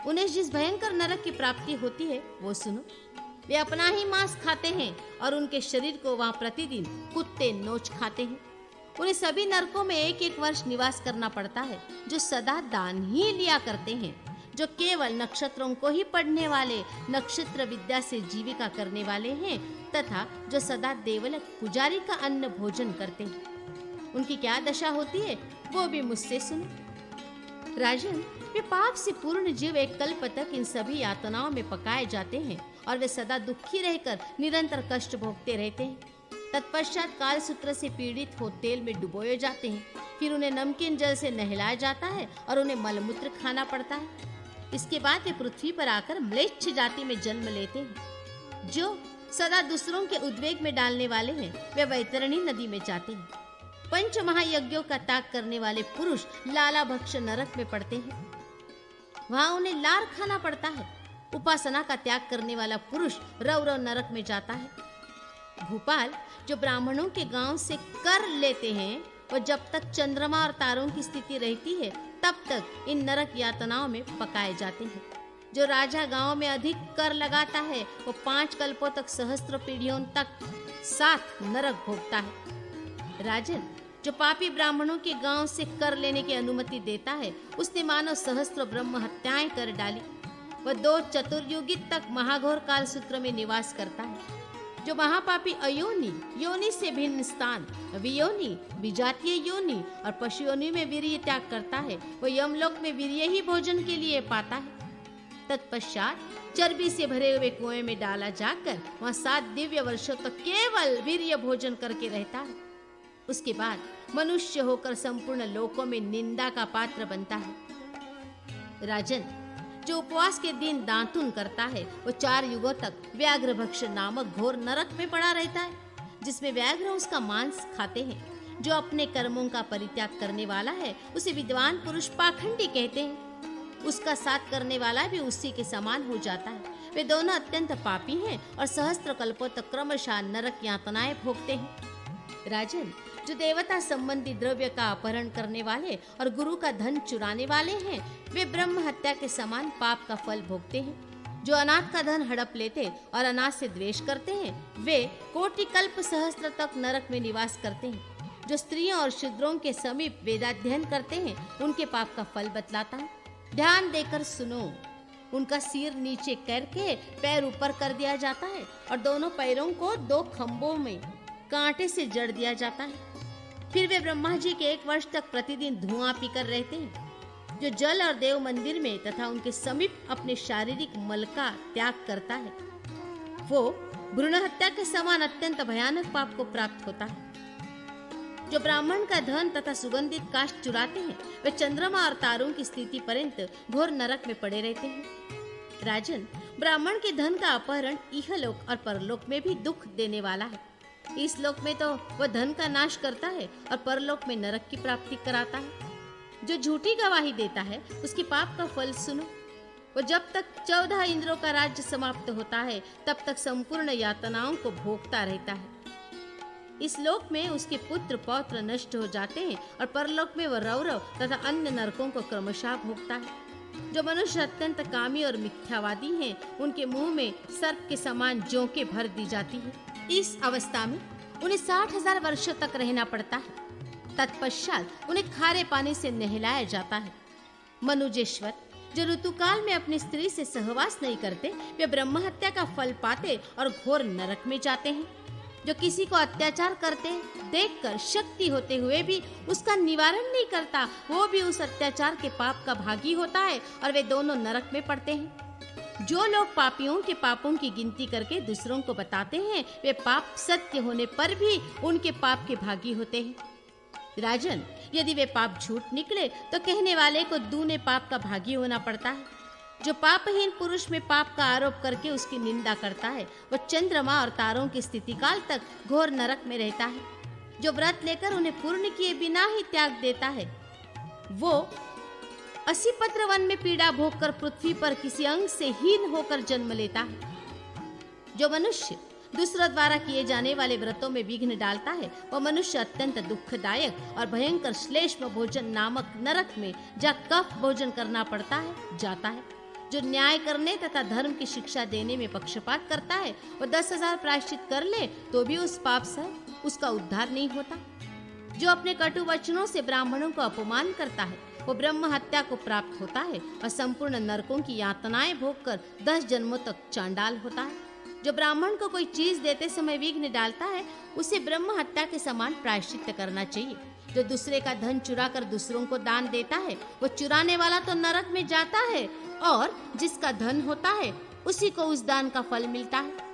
उन्हें जिस भयंकर नरक की प्राप्ति होती है वो सुनो। वे अपना ही मांस खाते हैं और उनके शरीर को वहां प्रतिदिन कुत्ते नोच खाते हैं। उन्हें सभी नरकों में 1-1 वर्ष निवास करना पड़ता है। जो सदा दान ही लिया करते हैं, जो केवल नक्षत्रों को ही पढ़ने वाले, नक्षत्र विद्या से जीविका करने वाले हैं तथा जो सदा देवलक पुजारी का अन्न भोजन करते हैं, उनकी क्या दशा होती है वो भी मुझसे सुनो। राजन, वे पाप से पूर्ण जीव 1 कल्प तक इन सभी यातनाओं में पकाए जाते हैं और वे सदा दुखी रहकर निरंतर कष्ट भोगते रहते हैं। तत्पश्चात काल सूत्र से पीड़ित हो तेल में डुबोए जाते हैं। फिर उन्हें नमकीन जल से नहलाया जाता है और उन्हें मलमूत्र खाना पड़ता है। इसके बाद वे पृथ्वी पर आकर म्लेच्छ जाति में जन्म लेते हैं। जो सदा दूसरों के उद्वेग में डालने वाले हैं, वे वैतरणी नदी में जाते हैं। पंच महायज्ञों का त्याग करने वाले पुरुष लाला भक्ष नरक में पड़ते हैं। वहां उन्हें लार खाना पड़ता है। उपासना का त्याग करने वाला पुरुष रौरव नरक में जाता है। भूपाल, जो ब्राह्मणों के गांव से कर लेते हैं, वो जब तक चंद्रमा और तारों की स्थिति रहती है तब तक इन नरक यातनाओं में पकाए जाते हैं। जो राजा गांव में अधिक कर लगाता है, वो 5 कल्पों तक, सहस्त्र पीढ़ियों तक 7 नरक भोगता है। राजन, जो पापी ब्राह्मणों के गांव से कर लेने की अनुमति देता है, उसने मानो सहस्त्र ब्रह्म हत्याएं कर डाली। वह 2 चतुर्युगी तक महाघोर काल सूत्र में निवास करता है। जो महापापी अयोनि, योनि से भिन्न स्थान, वियोनि, विजातीय योनि और पशु योनि में वीर्य त्याग करता है, वो यमलोक में वीर्य ही भोजन के लिए पाता है। तत्पश्चात चर्बी से भरे हुए कुएं में डाला जाकर वहाँ 7 दिव्य वर्षों तक केवल वीर्य भोजन करके रहता है। उसके बाद मनुष्य होकर संपूर्ण लोकों में निंदा का पात्र बनता है। राजन, जो उपवास के दिन दातुन करता है, वो 4 युगों तक व्याघ्र भक्ष नामक घोर नरक में पड़ा रहता है, जिसमें व्याघ्र उसका मांस खाते हैं। जो अपने कर्मों का परित्याग करने वाला है, उसे विद्वान पुरुष पाखंडी कहते हैं। उसका साथ करने वाला भी उसी के समान हो जाता है। वे दोनों अत्यंत पापी हैं और सहस्त्र कल्पों तक क्रमशः नरक यातनाएं भोगते हैं। राजन, जो देवता संबंधी द्रव्य का अपहरण करने वाले और गुरु का धन चुराने वाले हैं, वे ब्रह्म हत्या के समान पाप का फल भोगते हैं। जो अनाथ का धन हड़प लेते और अनाथ से द्वेष करते हैं, वे कोटि कल्प सहस्त्र तक नरक में निवास करते हैं। जो स्त्रियों और शूद्रों के समीप वेदाध्ययन करते हैं, उनके पाप का फल बतलाता है। ध्यान देकर सुनो। उनका सिर नीचे करके पैर ऊपर कर दिया जाता है और दोनों पैरों को 2 खंभों में कांटे से जड़ दिया जाता है। फिर वे ब्रह्मा जी के 1 वर्ष तक प्रतिदिन धुआं पीकर रहते हैं। जो जल और देव मंदिर में तथा उनके समीप अपने शारीरिक मल का त्याग करता है, वो भ्रूण हत्या के समान अत्यंत भयानक पाप को प्राप्त होता है। जो ब्राह्मण का धन तथा सुगंधित काष्ठ चुराते हैं, वे चंद्रमा और तारों की स्थिति पर्यंत घोर नरक में पड़े रहते हैं। राजन, ब्राह्मण के धन का अपहरण इहलोक और परलोक में भी दुख देने वाला है। इस लोक में तो वह धन का नाश करता है और परलोक में नरक की प्राप्ति कराता है। जो झूठी गवाही देता है, उसके पाप का फल सुनो। वो जब तक 14 इंद्रों का राज्य समाप्त होता है, तब तक संपूर्ण यातनाओं को भोगता रहता है। इस लोक में उसके पुत्र पौत्र नष्ट हो जाते हैं और परलोक में वह रौरव तथा अन्य नरकों को क्रमशः भोगता है। जो मनुष्य अत्यंत कामी और मिथ्यावादी हैं, उनके मुंह में सर्प के समान जोंके भर दी जाती है। इस अवस्था में उन्हें 60,000 वर्षों तक रहना पड़ता है। तत्पश्चात उन्हें खारे पानी से नहलाया जाता है। मनुजेश्वर, जो ऋतुकाल में अपनी स्त्री से सहवास नहीं करते, वे ब्रह्म हत्या का फल पाते और घोर नरक में जाते हैं। जो किसी को अत्याचार करते देखकर शक्ति होते हुए भी उसका निवारण नहीं करता, वो भी उस अत्याचार के पाप का भागी होता है और वे दोनों नरक में पड़ते हैं। जो लोग पापियों के पापों की गिनती करके दूसरों को बताते हैं, वे पाप सत्य होने पर भी उनके पाप के भागी होते हैं। राजन, यदि वे पाप झूठ निकले तो कहने वाले को दूने पाप का भागी होना पड़ता है। जो पापहीन पुरुष में पाप का आरोप करके उसकी निंदा करता है, वह चंद्रमा और तारों की स्थिति काल तक घोर नरक में रहता है। जो व्रत लेकर उन्हें पूर्ण किए बिना ही त्याग देता है, वो 80 पत्र वन में पीड़ा भोगकर पृथ्वी पर किसी अंग से हीन होकर जन्म लेता है। जो मनुष्य दूसरों द्वारा किए जाने वाले व्रतों में विघ्न डालता है, वह मनुष्य अत्यंत दुखदायक और भयंकर श्लेष्म भोजन नामक नरक में जहाँ कफ भोजन करना पड़ता है जाता है। जो न्याय करने तथा धर्म की शिक्षा देने में पक्षपात करता है, वह 10,000 प्रायश्चित कर ले तो भी उस पाप से उसका उद्धार नहीं होता। जो अपने कटु वचनों से ब्राह्मणों को अपमान करता है, वो ब्रह्म हत्या को प्राप्त होता है और संपूर्ण नरकों की यातनाएं भोगकर 10 जन्मों तक चांडाल होता है। जो ब्राह्मण को कोई चीज देते समय विघ्न डालता है, उसे ब्रह्म हत्या के समान प्रायश्चित करना चाहिए। जो दूसरे का धन चुरा कर दूसरों को दान देता है, वो चुराने वाला तो नरक में जाता है और जिसका धन होता है उसी को उस दान का फल मिलता है।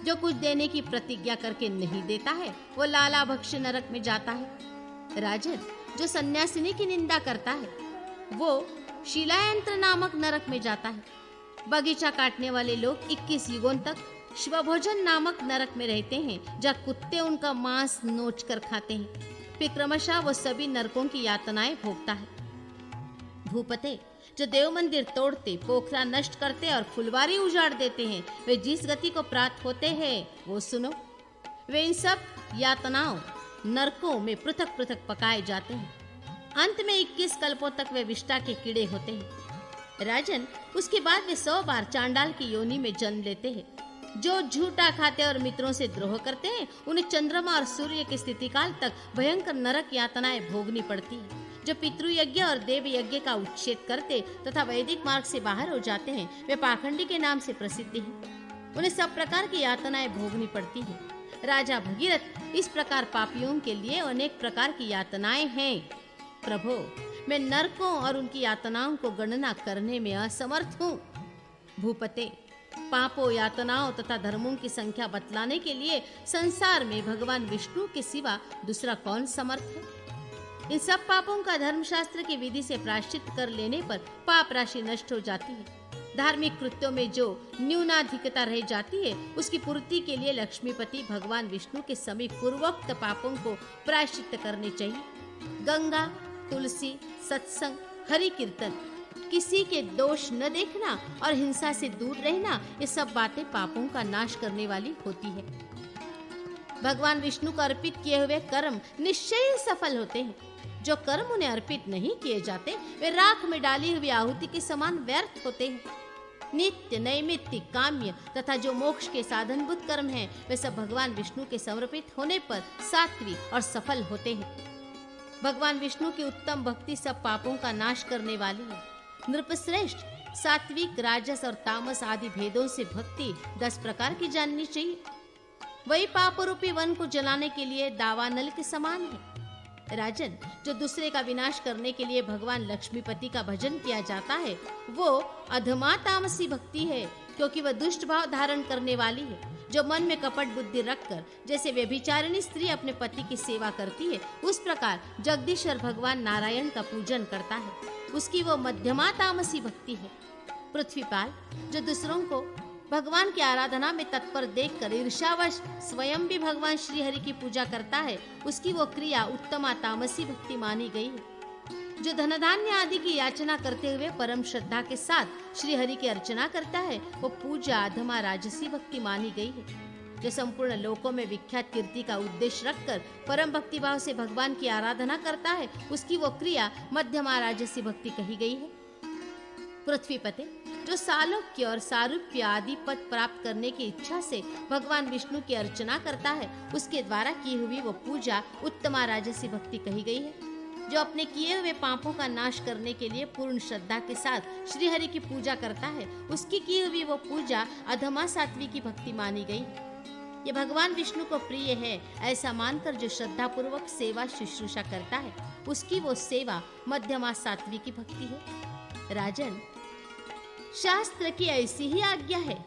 जो कुछ देने की प्रतिज्ञा करके नहीं देता है वो लाला भक्ष नरक में जाता है। राजन, जो सन्यासिनी की निंदा करता है वो शिलायंत्र नामक नरक में जाता है। बगीचा काटने वाले लोग 21 युगों तक श्वभोजन नामक नरक में रहते हैं, जहाँ कुत्ते उनका मांस नोच कर खाते हैं। फिर क्रमशः वो सभी नरकों की यातनाएं भोगता है। भूपते, जो देव मंदिर तोड़ते, पोखरा नष्ट करते और फुलवारी उजाड़ देते हैं, वे जिस गति को प्राप्त होते हैं वो सुनो। वे इन सब यातनाओं नरकों में पृथक पृथक पकाए जाते हैं। अंत में 21 कल्पों तक वे विष्टा के कीड़े होते हैं। राजन, उसके बाद वे 100 बार चांडाल की योनि में जन्म लेते हैं। जो झूठा खाते और मित्रों से द्रोह करते हैं उन्हें चंद्रमा और सूर्य के स्थिति काल तक भयंकर नरक यातनाएं भोगनी पड़ती है। जो पितृयज्ञ और देव यज्ञ का उच्छेद करते तथा वैदिक मार्ग से बाहर हो जाते हैं वे पाखंडी के नाम से प्रसिद्ध हैं। उन्हें सब प्रकार की यातनाएं भोगनी पड़ती है। राजा भगीरथ, इस प्रकार पापियों के लिए अनेक प्रकार की यातनाएं हैं। प्रभो, मैं नरकों और उनकी यातनाओं को गणना करने में असमर्थ हूँ। भूपते, पापों, यातनाओं तथा धर्मों की संख्या बतलाने के लिए संसार में भगवान विष्णु के सिवा दूसरा कौन समर्थ है? इन सब पापों का धर्मशास्त्र की विधि से प्रायश्चित कर लेने पर पाप राशि नष्ट हो जाती है। धार्मिक कृत्यों में जो न्यूनाधिकता रह जाती है उसकी पूर्ति के लिए लक्ष्मीपति भगवान विष्णु के समीप पूर्वोक्त पापों को प्रायश्चित करने चाहिए। गंगा, तुलसी, सत्संग, हरि कीर्तन, किसी के दोष न देखना और हिंसा से दूर रहना, ये सब बातें पापों का नाश करने वाली होती है। भगवान विष्णु को अर्पित किए हुए कर्म निश्चय ही सफल होते हैं। जो कर्म उन्हें अर्पित नहीं किए जाते वे राख में डाली हुई आहुति के समान व्यर्थ होते हैं। नित्य, नैमित्तिक, काम्य तथा जो मोक्ष के साधनभूत कर्म हैं वे सब भगवान विष्णु के समर्पित होने पर सात्विक और सफल होते हैं। भगवान विष्णु की उत्तम भक्ति सब पापों का नाश करने वाली है। नृपश्रेष्ठ, सात्विक, राजस और तामस आदि भेदों से भक्ति 10 प्रकार की जाननी चाहिए। वही पाप रूपी वन को जलाने के लिए दावानल के समान है। राजन, जो दूसरे का विनाश करने के लिए भगवान लक्ष्मीपति का भजन किया जाता है वो अधमा तामसी भक्ति है, क्योंकि वह दुष्ट भाव धारण करने वाली है। जो मन में कपट बुद्धि रखकर जैसे व्यभिचारिणी स्त्री अपने पति की सेवा करती है उस प्रकार जगदीश्वर भगवान नारायण का पूजन करता है, उसकी वो मध्यमा तामसी भक्ति है। पृथ्वीपाल, जो दूसरों को भगवान की आराधना में तत्पर देखकर ईर्ष्यावश स्वयं भी भगवान श्री हरि की पूजा करता है उसकी वो क्रिया उत्तमा तामसी भक्ति मानी गई है। जो धन धान्य आदि की याचना करते हुए परम श्रद्धा के साथ श्री हरि की अर्चना करता है वो पूजा अधमा राजसी भक्ति मानी गई है। जो संपूर्ण लोकों में विख्यात कीर्ति का उद्देश्य रखकर परम भक्ति भाव से भगवान की आराधना करता है उसकी वो क्रिया मध्यमा राजसी भक्ति कही गई है। पृथ्वीपते, जो सालोक्य और सारूप्य आदि पद प्राप्त करने की इच्छा से भगवान विष्णु की अर्चना करता है उसके द्वारा की हुई वो पूजा उत्तमा राजसी भक्ति कही गई है। जो अपने किए हुए पापों का नाश करने के लिए पूर्ण श्रद्धा के साथ श्री हरि की पूजा करता है उसकी की हुई वो पूजा अधमा सात्विकी भक्ति मानी गई। ये भगवान विष्णु को प्रिय है ऐसा मानकर जो श्रद्धा पूर्वक सेवा शुश्रूषा करता है उसकी वो सेवा मध्यमा सात्विकी भक्ति है। राजन, शास्त्र की ऐसी ही आज्ञा है।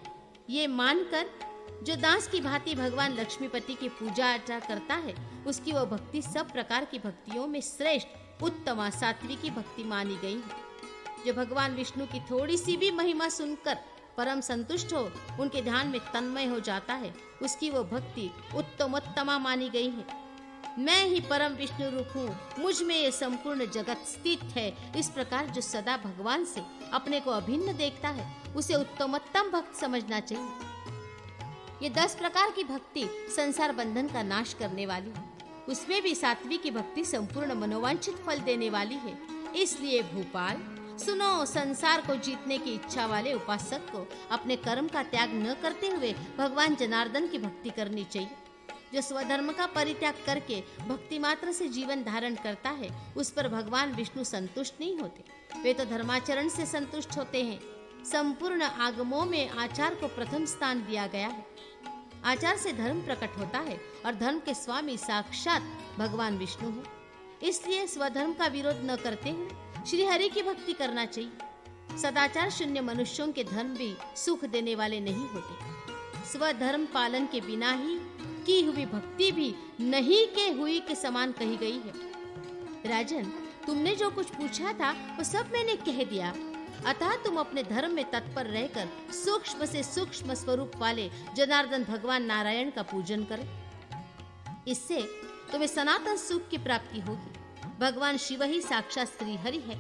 ये मानकर जो दास की भांति भगवान लक्ष्मीपति की पूजा अर्चना करता है उसकी वो भक्ति सब प्रकार की भक्तियों में श्रेष्ठ उत्तमा सात्विकी भक्ति मानी गई है। जो भगवान विष्णु की थोड़ी सी भी महिमा सुनकर परम संतुष्ट हो उनके ध्यान में तन्मय हो जाता है उसकी वो भक्ति उत्तमोत्तमा मानी गई है। मैं ही परम विष्णु रूप हूँ, मुझ में ये संपूर्ण जगत स्थित है, इस प्रकार जो सदा भगवान से अपने को अभिन्न देखता है उसे उत्तमोत्तम भक्त समझना चाहिए। ये 10 प्रकार की भक्ति संसार बंधन का नाश करने वाली है। उसमें भी सात्विक की भक्ति संपूर्ण मनोवांछित फल देने वाली है। इसलिए भूपाल सुनो, संसार को जीतने की इच्छा वाले उपासक को अपने कर्म का त्याग न करते हुए भगवान जनार्दन की भक्ति करनी चाहिए। जो स्वधर्म का परित्याग करके भक्ति मात्र से जीवन धारण करता है उस पर भगवान विष्णु संतुष्ट नहीं होते, वे तो धर्माचरण से संतुष्ट होते हैं। संपूर्ण आगमों में आचार को प्रथम स्थान दिया गया है। आचार से धर्म प्रकट होता है और धर्म के स्वामी साक्षात भगवान विष्णु हैं। इसलिए स्वधर्म का विरोध न करते हुए श्री हरि की भक्ति करना चाहिए। सदाचार शून्य मनुष्यों के धर्म भी सुख देने वाले नहीं होते। स्वधर्म पालन के बिना ही की हुई भक्ति भी नहीं के हुई के समान कही गई है। राजन, तुमने जो कुछ पूछा था वो सब मैंने कह दिया। अतः तुम अपने धर्म में तत्पर रहकर सूक्ष्म से सूक्ष्म स्वरूप वाले जनार्दन भगवान नारायण का पूजन करो। इससे तुम्हें सनातन सुख की प्राप्ति होगी। भगवान शिव ही साक्षात श्री हरि है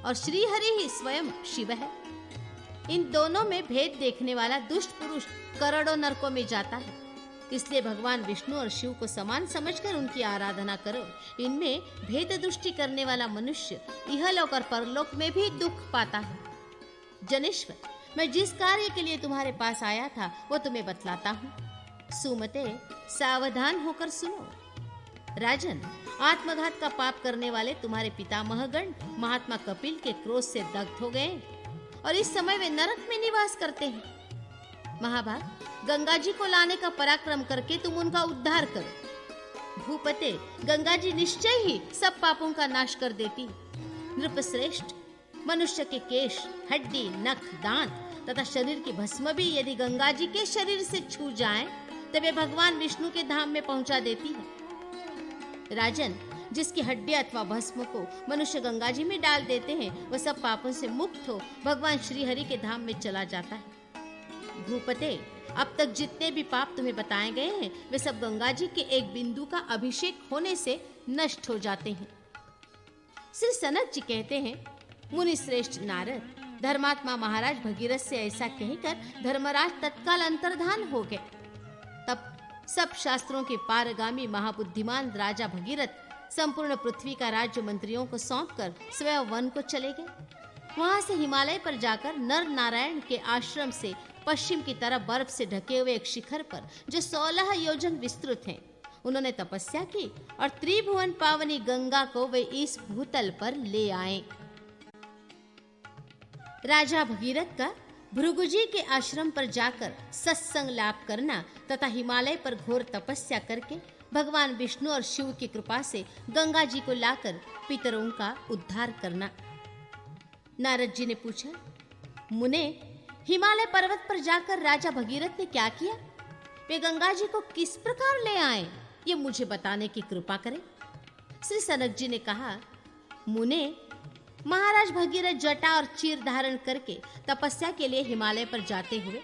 और श्री हरि ही स्वयं शिव है। इन दोनों में भेद देखने वाला दुष्ट पुरुष करोड़ों नरकों में जाता है। इसलिए भगवान विष्णु और शिव को समान समझकर उनकी आराधना करो। इनमें भेद दृष्टि करने वाला मनुष्य इहलोक और परलोक में भी दुख पाता है। जनेश्वर, मैं जिस कार्य के लिए तुम्हारे पास आया था वो तुम्हें बतलाता हूँ। सुमते, सावधान होकर सुनो। राजन, आत्मघात का पाप करने वाले तुम्हारे पितामहगण महात्मा कपिल के क्रोध से दग्ध हो गए और इस समय वे नरक में निवास करते हैं। महाभाग, गंगा जी को लाने का पराक्रम करके तुम उनका उद्धार करो। भूपते, गंगा जी निश्चय ही सब पापों का नाश कर देती। नृपश्रेष्ठ, मनुष्य के केश, हड्डी, नख, दांत तथा शरीर की भस्म भी यदि गंगा जी के शरीर से छू जाएं, तब वे भगवान विष्णु के धाम में पहुंचा देती है। राजन, जिसकी हड्डी अथवा भस्म को मनुष्य गंगा जी में डाल देते हैं, वह सब पापों से मुक्त हो भगवान श्री हरि के धाम में चला जाता है। भूपते, अब तक जितने भी पाप तुम्हें बताए गए हैं, वे सब गंगा जी के एक बिंदु का अभिषेक होने से नष्ट हो जाते हैं। श्री सनत जी कहते हैं, मुनि श्रेष्ठ नारद धर्मात्मा महाराज भगीरथ से ऐसा कहकर धर्मराज तत्काल अंतर्धान हो गए। तब सब शास्त्रों के पारगामी महाबुद्धिमान राजा भगीरथ संपूर्ण पृथ्वी का राज्य मंत्रियों को सौंपकर स्वयं वन को चले गए। वहां से हिमालय पर जाकर नर नारायण के आश्रम से पश्चिम की तरफ बर्फ से ढके हुए एक शिखर पर, जो 16 योजन विस्तृत है, उन्होंने तपस्या की और त्रिभुवन पावनी गंगा को वे इस भूतल पर ले आए। राजा भगीरथ का भृगुजी के आश्रम पर जाकर सत्संग लाभ करना तथा हिमालय पर घोर तपस्या करके भगवान विष्णु और शिव की कृपा से गंगा जी को लाकर पितरों का उद्धार करना। नारद जी ने पूछा, मुने, हिमालय पर्वत पर जाकर राजा भगीरथ ने क्या किया? वे गंगा जी को किस प्रकार ले आए, ये मुझे बताने की कृपा करें। श्री सनक जी ने कहा, मुने, महाराज भगीरथ जटा और चीर धारण करके तपस्या के लिए हिमालय पर जाते हुए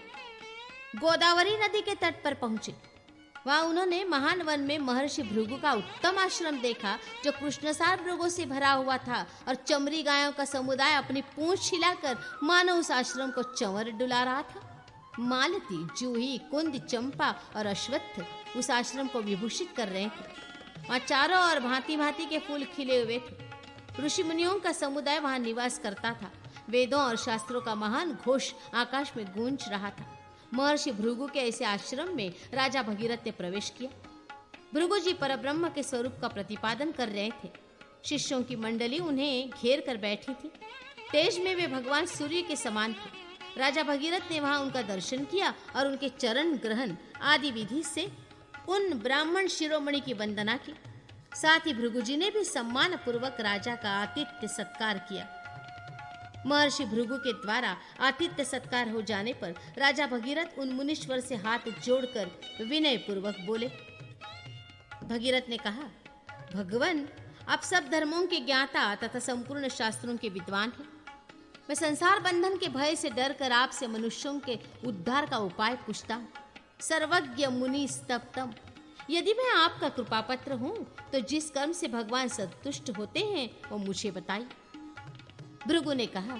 गोदावरी नदी के तट पर पहुंचे। वहां उन्होंने महान वन में महर्षि भृगु का उत्तम आश्रम देखा, जो कृष्णसार मृगों से भरा हुआ था और चमरी गायों का समुदाय अपनी पूंछ हिलाकर मानो उस आश्रम को चंवर डुला रहा था। मालती, जूही, कुंद, चंपा और अश्वत्थ उस आश्रम को विभूषित कर रहे थे। वहां चारों ओर भांति भांति के फूल खिले हुए थे। ऋषि मुनियों का समुदाय वहां निवास करता था। वेदों और शास्त्रों का महान घोष आकाश में गूंज रहा था। महर्षि भृगु के ऐसे आश्रम में राजा भगीरथ ने प्रवेश किया। भृगु जी परब्रह्म के स्वरूप का प्रतिपादन कर रहे थे। शिष्यों की मंडली उन्हें घेर कर बैठी थी। तेज में वे भगवान सूर्य के समान थे। राजा भगीरथ ने वहां उनका दर्शन किया और उनके चरण ग्रहण आदि विधि से उन ब्राह्मण शिरोमणि की वंदना की। साथ ही भृगु जी ने भी सम्मान पूर्वक राजा का आतिथ्य सत्कार किया। महर्षि भृगु के द्वारा आतिथ्य सत्कार हो जाने पर राजा भगीरथ उन मुनीश्वर से हाथ जोड़कर विनय पूर्वक बोले। भगीरथ ने कहा, भगवान, आप सब धर्मों के ज्ञाता तथा संपूर्ण शास्त्रों के विद्वान हैं। मैं संसार बंधन के भय से डर कर आपसे मनुष्यों के उद्धार का उपाय पूछता हूँ। सर्वज्ञ मुनि स्तप्तम, यदि मैं आपका कृपा पत्र हूँ तो जिस कर्म से भगवान संतुष्ट होते हैं वो मुझे बताइए। भृगु ने कहा,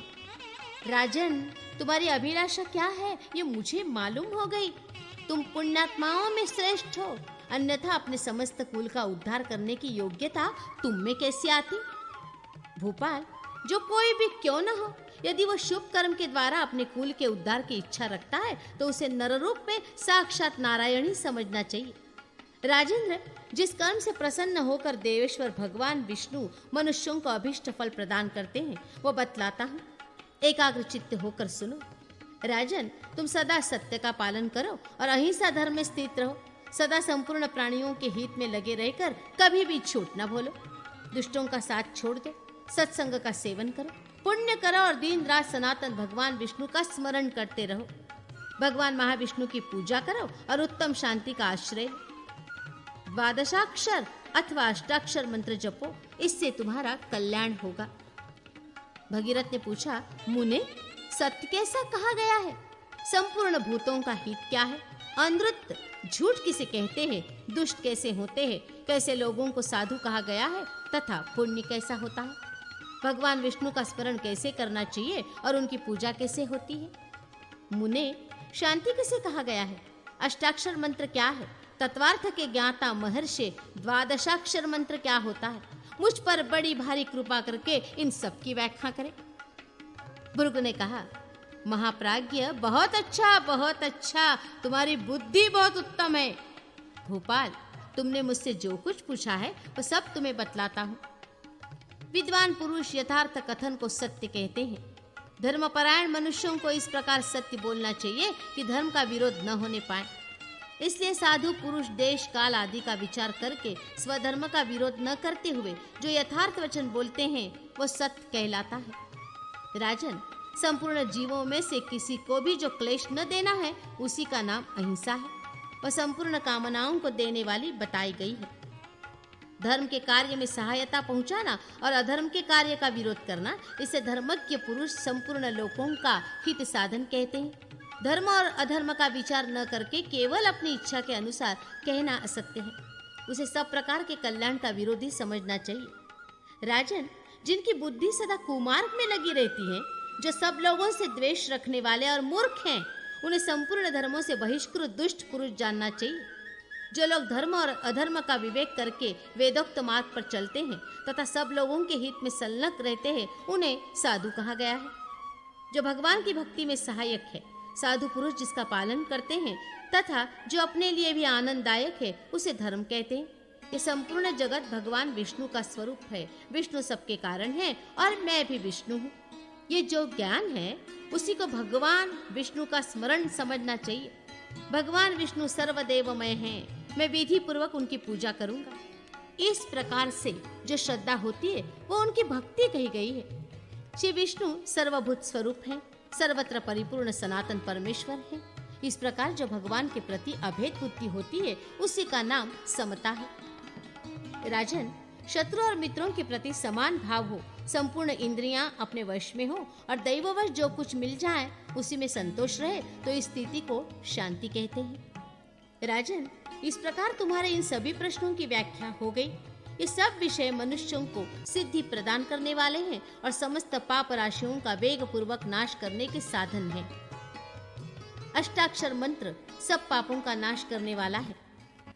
राजन, तुम्हारी अभिलाषा क्या है ये मुझे मालूम हो गई। तुम पुण्यात्माओं में श्रेष्ठ हो, अन्यथा अपने समस्त कुल का उद्धार करने की योग्यता तुम में कैसी आती? भोपाल, जो कोई भी क्यों न हो, यदि वो शुभ कर्म के द्वारा अपने कुल के उद्धार की इच्छा रखता है तो उसे नररूप में साक्षात नारायण ही समझना चाहिए। राजेंद्र, जिस कर्म से प्रसन्न होकर देवेश्वर भगवान विष्णु मनुष्यों को अभिष्ट फल प्रदान करते हैं वो बतलाता हूँ। एकाग्र चित्त होकर सुनो। राजन, तुम सदा सत्य का पालन करो और अहिंसा धर्म में स्थित रहो। सदा संपूर्ण प्राणियों के हित में लगे रहकर कभी भी झूठ न बोलो। दुष्टों का साथ छोड़ दो, सत्संग का सेवन करो, पुण्य करो और दिन रात सनातन भगवान विष्णु का स्मरण करते रहो। भगवान महाविष्णु की पूजा करो और उत्तम शांति का आश्रय लो। द्वादशाक्षर अथवा अष्टाक्षर मंत्र जपो, इससे तुम्हारा कल्याण होगा। भगीरथ ने पूछा, मुने, सत्य कैसा कहा गया है? संपूर्ण भूतों का हित क्या है? अनृत झूठ किसे कहते हैं? दुष्ट कैसे होते हैं? कैसे लोगों को साधु कहा गया है? तथा पुण्य कैसा होता है? भगवान विष्णु का स्मरण कैसे करना चाहिए और उनकी पूजा कैसे होती है? मुने, शांति किसे कहा गया है? अष्टाक्षर मंत्र क्या है? तत्वार्थ के ज्ञाता महर्षि द्वादशाक्षर मंत्र क्या होता है? मुझ पर बड़ी भारी कृपा करके इन सब की व्याख्या करें। भृगु ने कहा, महाप्राज्ञ, बहुत अच्छा, तुम्हारी बुद्धि बहुत उत्तम है। भोपाल, तुमने मुझसे जो कुछ पूछा है वो सब तुम्हें बतलाता हूँ। विद्वान पुरुष यथार्थ कथन को सत्य कहते हैं। धर्मपरायण मनुष्यों को इस प्रकार सत्य बोलना चाहिए कि धर्म का विरोध न होने पाए। इसलिए साधु पुरुष देश काल आदि का विचार करके स्वधर्म का विरोध न करते हुए जो यथार्थ वचन बोलते हैं वो सत्य कहलाता है। राजन, संपूर्ण जीवों में से किसी को भी जो क्लेश न देना है उसी का नाम अहिंसा है। वह संपूर्ण कामनाओं को देने वाली बताई गई है। धर्म के कार्य में सहायता पहुंचाना और अधर्म के कार्य का विरोध करना, इसे धर्मज्ञ पुरुष संपूर्ण लोगों का हित साधन कहते हैं। धर्म और अधर्म का विचार न करके केवल अपनी इच्छा के अनुसार कहना असत्य है। उसे सब प्रकार के कल्याण का विरोधी समझना चाहिए। राजन, जिनकी बुद्धि सदा कुमार्ग में लगी रहती है, जो सब लोगों से द्वेष रखने वाले और मूर्ख हैं, उन्हें संपूर्ण धर्मों से बहिष्कृत दुष्ट पुरुष जानना चाहिए। जो लोग धर्म और अधर्म का विवेक करके वेदोक्त मार्ग पर चलते हैं तथा सब लोगों के हित में संलग्न रहते हैं, उन्हें साधु कहा गया है। जो भगवान की भक्ति में सहायक है, साधु पुरुष जिसका पालन करते हैं तथा जो अपने लिए भी आनंददायक है, उसे धर्म कहते हैं। ये संपूर्ण जगत भगवान विष्णु का स्वरूप है। विष्णु सबके कारण है और मैं भी विष्णु हूँ। ये जो ज्ञान है उसी को भगवान विष्णु का स्मरण समझना चाहिए। भगवान विष्णु सर्वदेवमय हैं। मैं विधि पूर्वक उनकी पूजा करूंगा। इस प्रकार से जो श्रद्धा होती है वो उनकी भक्ति कही गई है। श्री विष्णु सर्वभूत स्वरूप है, सर्वत्र परिपूर्ण सनातन परमेश्वर है। इस प्रकार जो भगवान के प्रति अभेद बुद्धि होती है उसी का नाम समता है। राजन, शत्रु और मित्रों के प्रति समान भाव हो, संपूर्ण इंद्रियां अपने वश में हो और दैववश जो कुछ मिल जाए उसी में संतोष रहे, तो इस स्थिति को शांति कहते हैं। राजन, इस प्रकार तुम्हारे इन सभी प्रश्नों की व्याख्या हो गई। ये सब विषय मनुष्यों को सिद्धि प्रदान करने वाले हैं और समस्त पाप राशियों का वेग पूर्वक नाश करने के साधन हैं। अष्टाक्षर मंत्र सब पापों का नाश करने वाला है।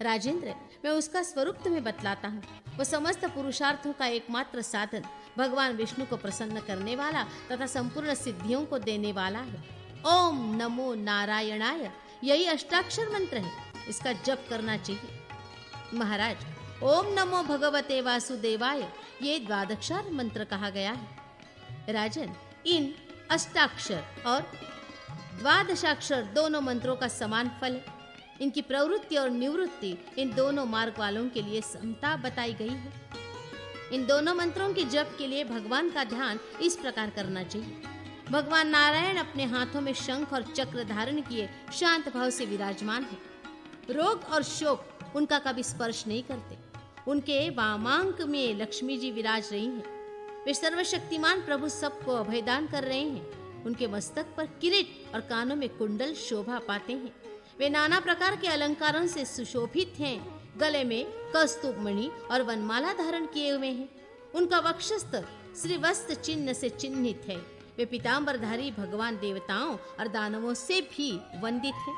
राजेंद्र, मैं उसका स्वरूप तुम्हें बतलाता हूँ। वो समस्त पुरुषार्थों का एकमात्र साधन, भगवान विष्णु को प्रसन्न करने वाला तथा संपूर्ण सिद्धियों को देने वाला है। ओम नमो नारायणाय, यही अष्टाक्षर मंत्र है। इसका जप करना चाहिए। महाराज, ओम नमो भगवते वासुदेवाय, ये द्वादशाक्षर मंत्र कहा गया है। राजन, इन अष्टाक्षर और द्वादशाक्षर दोनों मंत्रों का समान फल है। इनकी प्रवृत्ति और निवृत्ति इन दोनों मार्ग वालों के लिए समता बताई गई है। इन दोनों मंत्रों के जप के लिए भगवान का ध्यान इस प्रकार करना चाहिए। भगवान नारायण अपने हाथों में शंख और चक्र धारण किए शांत भाव से विराजमान है। रोग और शोक उनका कभी स्पर्श नहीं करते। उनके वामांक में लक्ष्मी जी विराज रही हैं। वे सर्वशक्तिमान प्रभु सबको अभयदान कर रहे हैं। उनके मस्तक पर किरीट और कानों में कुंडल शोभा पाते हैं। वे नाना प्रकार के अलंकारों से सुशोभित हैं। गले में कस्तूर मणि और वनमाला धारण किए हुए हैं। उनका वक्षस्थल श्रीवस्त्र चिन्ह से चिन्हित है। वे पीतांबरधारी भगवान देवताओं और दानवों से भी वंदित हैं।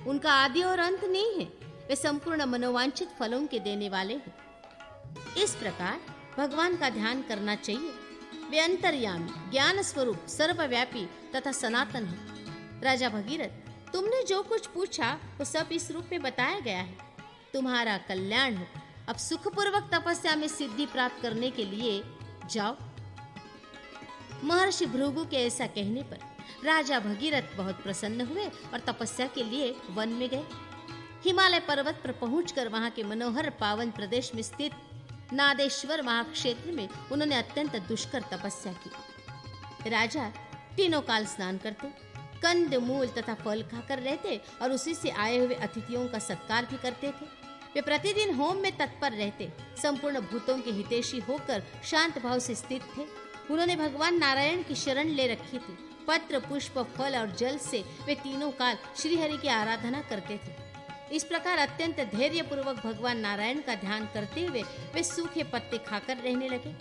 उनका आदि और अंत नहीं है। वे संपूर्ण मनोवांछित फलों के देने वाले हैं। इस प्रकार भगवान का ध्यान करना चाहिए। वे अंतर्यामी, ज्ञान स्वरूप, सर्वव्यापी तथा सनातन है। राजा भगीरथ, तुमने जो कुछ पूछा वो सब इस रूप में बताया गया है। तुम्हारा कल्याण हो। अब सुखपूर्वक तपस्या में सिद्धि प्राप्त करने के लिए जाओ। महर्षि भृगु के ऐसा कहने पर राजा भगीरथ बहुत प्रसन्न हुए और तपस्या के लिए वन में गए। हिमालय पर्वत पर पहुंचकर वहां के मनोहर पावन प्रदेश में स्थित नादेश्वर महाक्षेत्र में उन्होंने अत्यंत दुष्कर तपस्या की। राजा तीनों काल स्नान करते, कंद मूल तथा फल खाकर रहते और उसी से आए हुए अतिथियों का सत्कार भी करते थे। वे प्रतिदिन होम में तत्पर रहते, संपूर्ण भूतों के हितैषी होकर शांत भाव से स्थित थे। उन्होंने भगवान नारायण की शरण ले रखी थी। पत्र, पुष्प, फल और जल से वे तीनों काल श्री हरि की आराधना करते थे। इस प्रकार अत्यंत धैर्य पूर्वक भगवान नारायण का ध्यान करते हुए वे सूखे पत्ते खाकर रहने लगे।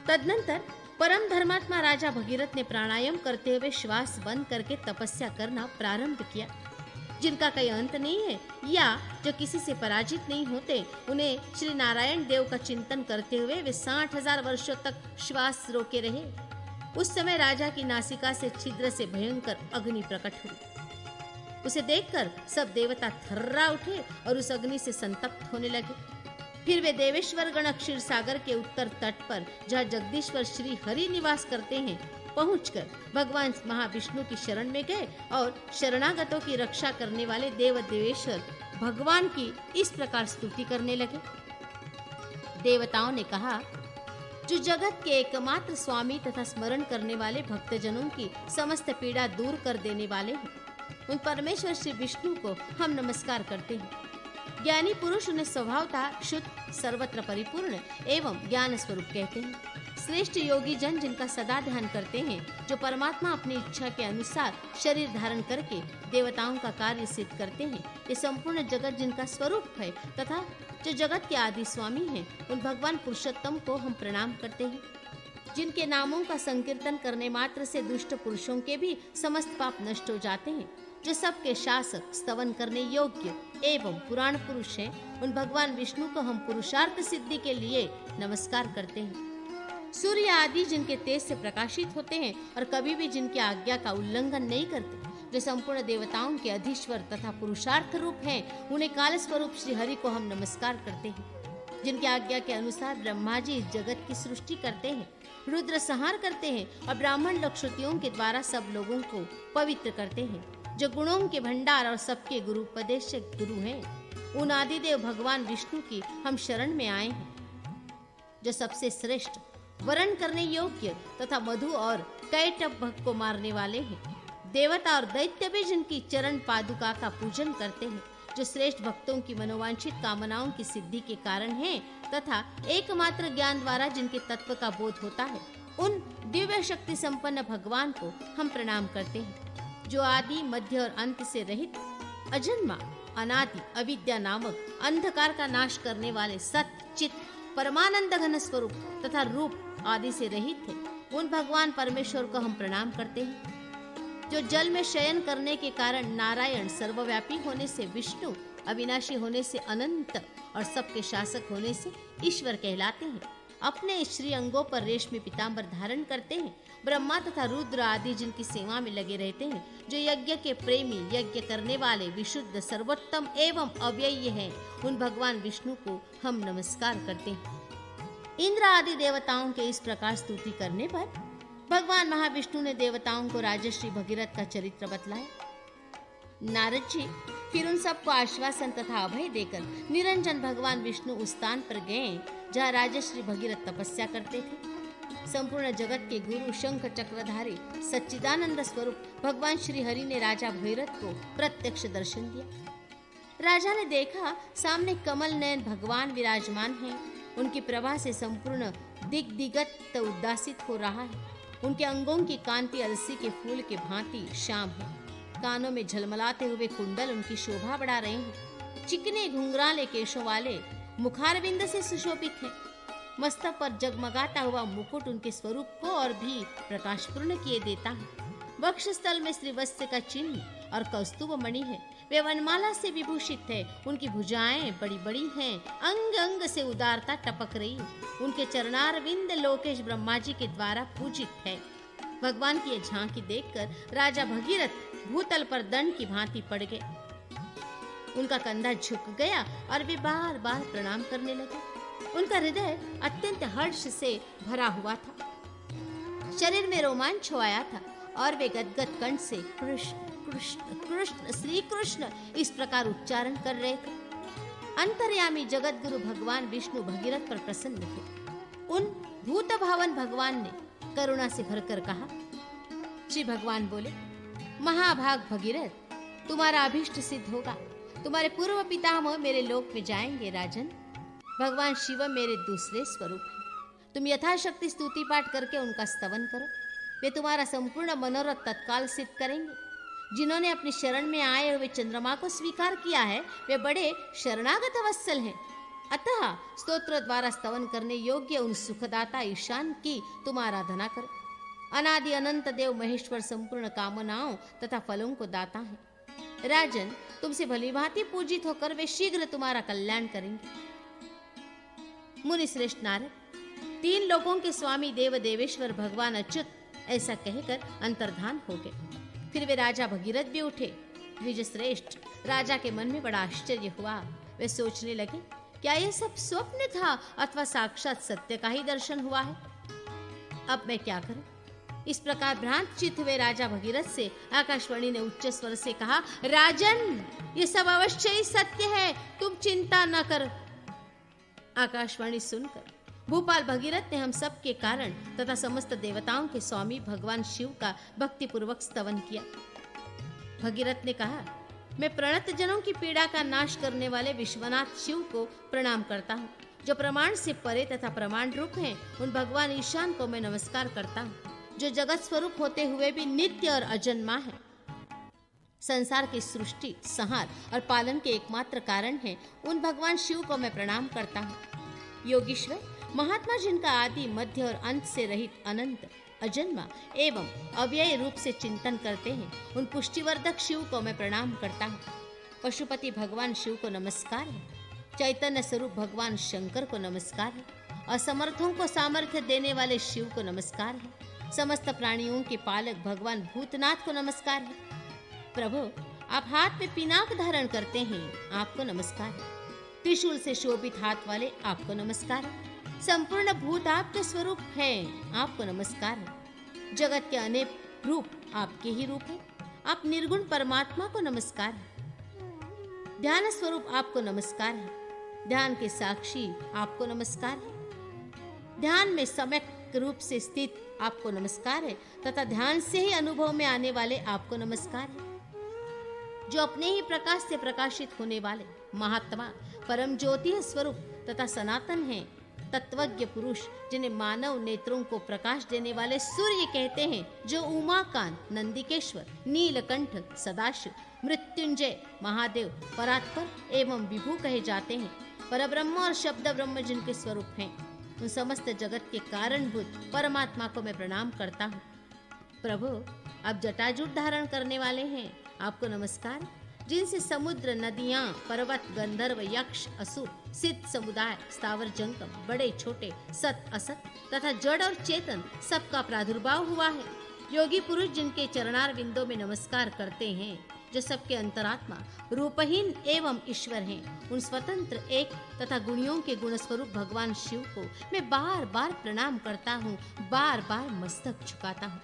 तदनंतर परम धर्मात्मा राजा भगीरथ ने प्राणायाम करते हुए श्वास बंद करके तपस्या करना प्रारंभ किया। जिनका कोई अंत नहीं है या जो किसी से पराजित नहीं होते, उन्हें श्री नारायण देव का चिंतन करते हुए वे 60,000 वर्षों तक श्वास रोके रहे। उस समय राजा की नासिका से छिद्र से भयंकर अग्नि प्रकट हुई। उसे देखकर सब देवता थर्रा उठे और उस अग्नि से संतप्त होने लगे। फिर वे देवेश्वर गण क्षीर सागर के उत्तर तट पर, जहाँ जगदीश्वर श्री हरि निवास करते हैं, पहुंचकर भगवान महाविष्णु की शरण में गए और शरणागतों की रक्षा करने वाले देव देवेश्वर भगवान की इस प्रकार स्तुति करने लगे। देवताओं ने कहा, जो जगत के एकमात्र स्वामी तथा स्मरण करने वाले भक्तजनों की समस्त पीड़ा दूर कर देने वाले हैं, उन परमेश्वर श्री विष्णु को हम नमस्कार करते हैं। ज्ञानी पुरुष उन्हें स्वभावतः शुद्ध, सर्वत्र परिपूर्ण एवं ज्ञान स्वरूप कहते हैं। श्रेष्ठ योगी जन जिनका सदा ध्यान करते हैं, जो परमात्मा अपनी इच्छा के अनुसार शरीर धारण करके देवताओं का कार्य सिद्ध करते हैं, ये संपूर्ण जगत जिनका स्वरूप है तथा जो जगत के आदि स्वामी हैं, उन भगवान पुरुषोत्तम को हम प्रणाम करते हैं। जिनके नामों का संकीर्तन करने मात्र से दुष्ट पुरुषों के भी समस्त पाप नष्ट हो जाते हैं, जो सबके शासक, स्तवन करने योग्य एवं पुराण पुरुष हैं, उन भगवान विष्णु को हम पुरुषार्थ सिद्धि के लिए नमस्कार करते हैं। सूर्य आदि जिनके तेज से प्रकाशित होते हैं और कभी भी जिनकी आज्ञा का उल्लंघन नहीं करते, जो संपूर्ण देवताओं के अधीश्वर तथा पुरुषार्थ रूप हैं, उन्हें काल स्वरूप श्री हरि को हम नमस्कार करते हैं। जिनकी आज्ञा के अनुसार ब्रह्मा जी इस जगत की सृष्टि करते हैं, रुद्र संहार करते हैं और ब्राह्मण लोग श्रुतियों के द्वारा सब लोगों को पवित्र करते हैं, जो गुणों के भंडार और सबके गुरु उपदेशक गुरु हैं, उन आदिदेव भगवान विष्णु की हम शरण में आए हैं। जो सबसे श्रेष्ठ, वरण करने योग्य तथा मधु और कैटभ भक्त को मारने वाले हैं। देवता और दैत्य भी जिनकी चरण पादुका का पूजन करते हैं, जो श्रेष्ठ भक्तों की मनोवांछित कामनाओं की सिद्धि के कारण हैं तथा एकमात्र ज्ञान द्वारा जिनके तत्व का बोध होता है, उन दिव्य शक्ति संपन्न भगवान को हम प्रणाम करते हैं। जो आदि, मध्य और अंत से रहित, अजन्मा, अनादि, अविद्या नामक अंधकार का नाश करने वाले सत्य, चित, परमानंद घन स्वरूप तथा रूप आदि से रहित है, उन भगवान परमेश्वर को हम प्रणाम करते हैं। जो जल में शयन करने के कारण नारायण, सर्वव्यापी होने से विष्णु, अविनाशी होने से अनंत और सबके शासक होने से ईश्वर कहलाते हैं, अपने श्री अंगों पर रेशमी पीतांबर धारण करते हैं। ब्रह्मा तथा रुद्र आदि जिनकी सेवा में लगे रहते हैं, जो यज्ञ के प्रेमी, यज्ञ करने वाले, विशुद्ध, सर्वोत्तम एवं अव्यय्य हैं, उन भगवान विष्णु को हम नमस्कार करते हैं। इंद्र आदि देवताओं के इस प्रकार स्तुति करने पर भगवान महाविष्णु ने देवताओं को राजश्री भगीरथ का चरित्र बतलाया। नारद जी फिर उन सबको आश्वासन तथा अभय देकर निरंजन भगवान विष्णु उस स्थान पर गए जहाँ राजश्री भगीरथ तपस्या करते थे। संपूर्ण जगत के गुरु, शंख चक्रधारी, सच्चिदानंद स्वरूप भगवान श्री हरि ने राजा भगीरथ को प्रत्यक्ष दर्शन दिया। राजा ने देखा सामने कमल नयन भगवान विराजमान हैं। उनकी प्रभा से संपूर्ण दिग्दिगत उद्दासित हो रहा है। उनके अंगों की कांति अलसी के फूल के भांति श्याम है। कानों में झलमलाते हुए कुंडल उनकी शोभा बढ़ा रहे हैं। चिकने घुंघराले केशों वाले मुखारविंद से सुशोभित हैं। मस्तक पर जगमगाता हुआ मुकुट उनके स्वरूप को और भी प्रकाशपूर्ण किए देता है। वक्षस्थल में श्रीवत्स का चिन्ह और कौस्तुभ मणि है। वे वनमाला से विभूषित है। उनकी भुजाएं बड़ी बड़ी हैं। अंग अंग से उदारता टपक रही। उनके चरणारविंद लोकेश ब्रह्मा जी के द्वारा पूजित है। भगवान की ये झांकी देखकर राजा भगीरथ भूतल पर दंड की भांति पड़ गए। उनका कंधा झुक गया और वे बार बार प्रणाम करने लगे। उनका हृदय अत्यंत हर्ष से भरा हुआ था। शरीर में रोमांच छाया था और वे गदगद कंठ से कृष्ण कृष्ण कृष्ण श्री कृष्ण इस प्रकार उच्चारण कर रहे थे। अंतर्यामी जगत गुरु भगवान विष्णु भगीरथ पर प्रसन्न थे। उन भूत भावन भगवान ने करुणा से भरकर कहा। श्री भगवान बोले, महाभाग भगीरथ, तुम्हारा अभिष्ट सिद्ध होगा। तुम्हारे पूर्व पितामह मेरे लोक में जाएंगे। राजन, भगवान शिव मेरे दूसरे स्वरूप हैं। तुम यथाशक्ति स्तुति पाठ करके उनका स्तवन करो। वे तुम्हारा संपूर्ण मनोरथ तत्काल सिद्ध करेंगे। जिन्होंने अपनी शरण में आए हुए चंद्रमा को स्वीकार किया है, वे बड़े शरणागत वत्सल हैं। अतः स्तोत्र द्वारा स्तवन करने योग्य उन सुखदाता ईशान की तुम आराधना करो। अनादि अनंत देव महेश्वर संपूर्ण कामनाओं तथा फलों को दाता है। राजन, तुमसे भली भांति पूजित होकर वे शीघ्र तुम्हारा कल्याण करेंगे। मुनि श्रेष्ठ नारद, 3 लोकों के स्वामी देव देवेश्वर भगवान अच्युत ऐसा कहकर अंतर्धान हो गए। फिर वे राजा भगीरथ भी उठे। द्विज श्रेष्ठ, राजा के मन में बड़ा आश्चर्य हुआ। वे सोचने लगे, क्या यह सब स्वप्न था अथवा साक्षात सत्य का ही दर्शन हुआ है? अब मैं क्या करूं? इस प्रकार भ्रांत चित्त हुए राजा भगीरथ से आकाशवाणी ने उच्च स्वर से कहा, राजन, ये सब अवश्य ही सत्य है, तुम चिंता न कर। आकाशवाणी सुनकर भूपाल भगीरथ ने हम सब के कारण तथा समस्त देवताओं के स्वामी भगवान शिव का भक्ति पूर्वक स्तवन किया। भगीरथ ने कहा, मैं प्रणत जनों की पीड़ा का नाश करने वाले विश्वनाथ शिव को प्रणाम करता हूँ। जो प्रमाण से परे तथा प्रमाण रूप हैं, उन भगवान ईशान को मैं नमस्कार करता हूँ, जो जगत स्वरूप होते हुए भी नित्य और अजन्मा है। संसार की सृष्टि, संहार और पालन के एकमात्र कारण है, उन भगवान शिव को मैं प्रणाम करता हूँ। योगीश्वर, महात्मा जिनका आदि मध्य और अंत से रहित अनंत, अजन्मा एवं अव्यय रूप से चिंतन करते हैं, उन पुष्टिवर्धक शिव को मैं प्रणाम करता हूँ। पशुपति भगवान शिव को नमस्कार है। चैतन्य स्वरूप भगवान शंकर को नमस्कार है। असमर्थों को सामर्थ्य देने वाले शिव को नमस्कार है। समस्त प्राणियों के पालक भगवान भूतनाथ को नमस्कार है। प्रभु, आप हाथ में पिनाक धारण करते हैं, आपको नमस्कार है। त्रिशूल से शोभित हाथ वाले आपको नमस्कार है। संपूर्ण भूत आपके स्वरूप है, आपको नमस्कार है। जगत के अनेक रूप आपके ही रूप है, आप निर्गुण परमात्मा को नमस्कार है। ध्यान स्वरूप आपको नमस्कार है। ध्यान के साक्षी आपको नमस्कार है। ध्यान में सम्यक रूप से स्थित आपको नमस्कार है तथा ध्यान से ही अनुभव में आने वाले आपको नमस्कार है। जो अपने ही प्रकाश से प्रकाशित होने वाले महात्मा, परम ज्योति स्वरूप तथा सनातन है, तत्वज्ञ पुरुष, जिन्हें मानव नेत्रों को प्रकाश देने वाले सूर्य कहते हैं, जो उमाकांत, नंदिकेश्वर, नीलकंठ, सदाशिव, मृत्युंजय, महादेव, परात्पर एवं विभु कहे जाते हैं, परब्रह्म और शब्द ब्रह्म जिनके स्वरूप हैं, उन समस्त जगत के कारणभूत परमात्मा को मैं प्रणाम करता हूँ। प्रभु, आप जटाजूट धारण करने वाले हैं, आपको नमस्कार। जिनसे समुद्र, नदियां, पर्वत, गंधर्व, यक्ष, असुर, सिद्ध समुदाय, स्थावर जंगम, बड़े छोटे, सत असत तथा जड़ और चेतन सबका प्रादुर्भाव हुआ है। योगी पुरुष जिनके चरणार बिंदों में नमस्कार करते हैं, जो सबके अंतरात्मा, रूपहीन एवं ईश्वर हैं, उन स्वतंत्र एक तथा गुणियों के गुण स्वरूप भगवान शिव को मैं बार बार प्रणाम करता हूँ, बार बार मस्तक झुकाता हूँ।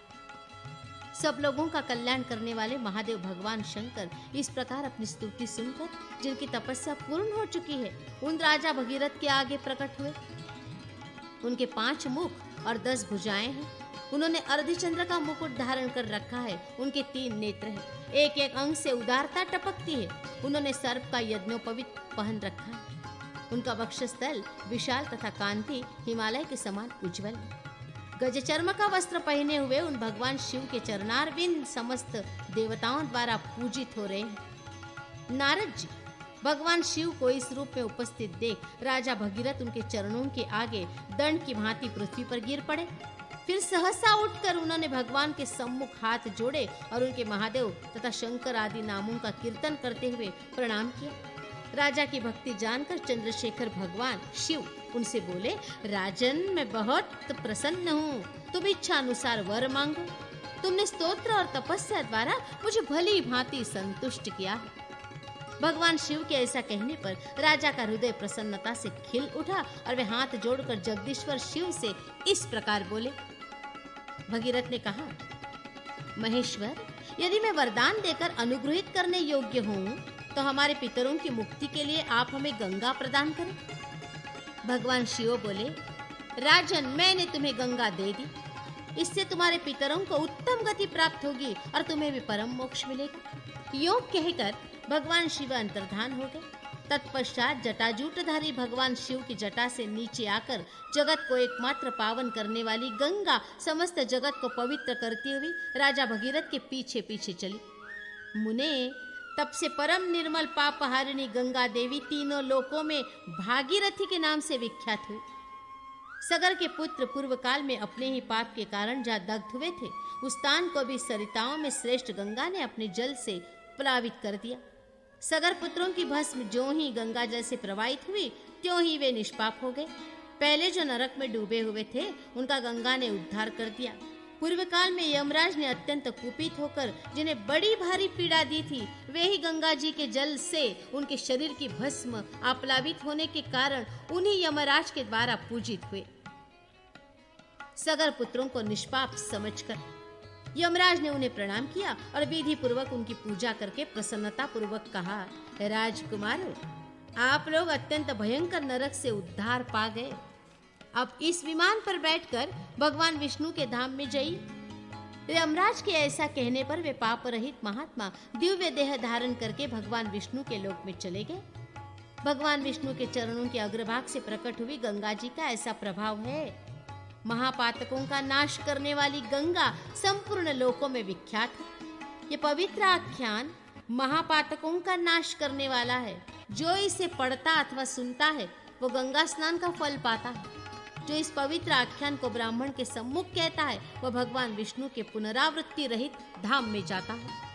सब लोगों का कल्याण करने वाले महादेव भगवान शंकर इस प्रकार अपनी स्तुति सुनकर, जिनकी तपस्या पूर्ण हो चुकी है, उन राजा भगीरथ के आगे प्रकट हुए। उनके 5 मुख और 10 भुजाएं हैं। उन्होंने अर्धचंद्र का मुकुट धारण कर रखा है। उनके 3 नेत्र हैं। एक एक अंग से उदारता टपकती है। उन्होंने सर्प का यज्ञोपवीत पहन रखा है। उनका वक्षस्थल विशाल तथा कांति हिमालय के समान उज्जवल है। गजचर्म का वस्त्र पहने हुए उन भगवान शिव के चरणारविंद समस्त देवताओं द्वारा पूजित हो रहे हैं। नारद जी, भगवान शिव को इस रूप में उपस्थित देख राजा भगीरथ उनके चरणों के आगे दंड की भांति पृथ्वी पर गिर पड़े। फिर सहसा उठकर उन्होंने भगवान के सम्मुख हाथ जोड़े और उनके महादेव तथा शंकर आदि नामों का कीर्तन करते हुए प्रणाम किया। राजा की भक्ति जानकर चंद्रशेखर भगवान शिव उनसे बोले, राजन, मैं बहुत प्रसन्न हूँ। तुम इच्छा अनुसार वर मांगो। तुमने स्तोत्र और तपस्या द्वारा मुझे भली भांति संतुष्ट किया है। भगवान शिव के ऐसा कहने पर राजा का हृदय प्रसन्नता से खिल उठा और वे हाथ जोड़कर जगदीश्वर शिव से इस प्रकार बोले। भगीरथ ने कहा, महेश्वर, यदि मैं वरदान देकर अनुग्रहित करने योग्य हूँ तो हमारे पितरों की मुक्ति के लिए आप हमें गंगा प्रदान करें। भगवान शिव बोले, राजन, मैंने तुम्हें गंगा दे दी। इससे तुम्हारे पितरों को उत्तम गति प्राप्त होगी और तुम्हें भी परम मोक्ष मिलेगा। योग कहकर भगवान शिव अंतर्धान हो गए। तत्पश्चात जटाजूटधारी भगवान शिव की जटा से नीचे आकर जगत को एकमात्र पावन करने वाली गंगा समस्त जगत को पवित्र करती हुई राजा भगीरथ के पीछे पीछे चली। मुने, तब से परम निर्मल पापहारिणी गंगा देवी तीनों लोकों में भागीरथी के नाम से विख्यात हुई। सगर के पुत्र पूर्व काल में अपने ही पाप के कारण जहाँ दग्ध हुए थे, उस स्थान को भी सरिताओं में श्रेष्ठ गंगा ने अपने जल से प्लावित कर दिया। सगर पुत्रों की भस्म जो ही गंगा जल से प्रवाहित हुई, त्यों ही वे निष्पाप हो गए। पहले जो नरक में डूबे हुए थे, उनका गंगा ने उद्धार कर दिया। पूर्व काल में यमराज ने अत्यंत कुपित होकर जिन्हें बड़ी भारी पीड़ा दी थी, वे ही गंगा जी के जल से उनके शरीर की भस्म आप्लावित होने के कारण उन्हीं यमराज के द्वारा पूजित हुए। सगर पुत्रों को निष्पाप समझकर यमराज ने उन्हें प्रणाम किया और विधि पूर्वक उनकी पूजा करके प्रसन्नता पूर्वक कहा, राजकुमारों, आप लोग अत्यंत भयंकर नरक से उद्धार पा गए। अब इस विमान पर बैठकर भगवान विष्णु के धाम में जाइए। यमराज के ऐसा कहने पर वे पाप रहित महात्मा दिव्य देह धारण करके भगवान विष्णु के लोक में चले गए। भगवान विष्णु के चरणों के अग्रभाग से प्रकट हुई गंगा जी का ऐसा प्रभाव है। महापातकों का नाश करने वाली गंगा संपूर्ण लोकों में विख्यात है। ये पवित्र आख्यान महापातकों का नाश करने वाला है। जो इसे पढ़ता अथवा सुनता है, वो गंगा स्नान का फल पाता है। जो इस पवित्र आख्यान को ब्राह्मण के सम्मुख कहता है, वह भगवान विष्णु के पुनरावृत्ति रहित धाम में जाता है।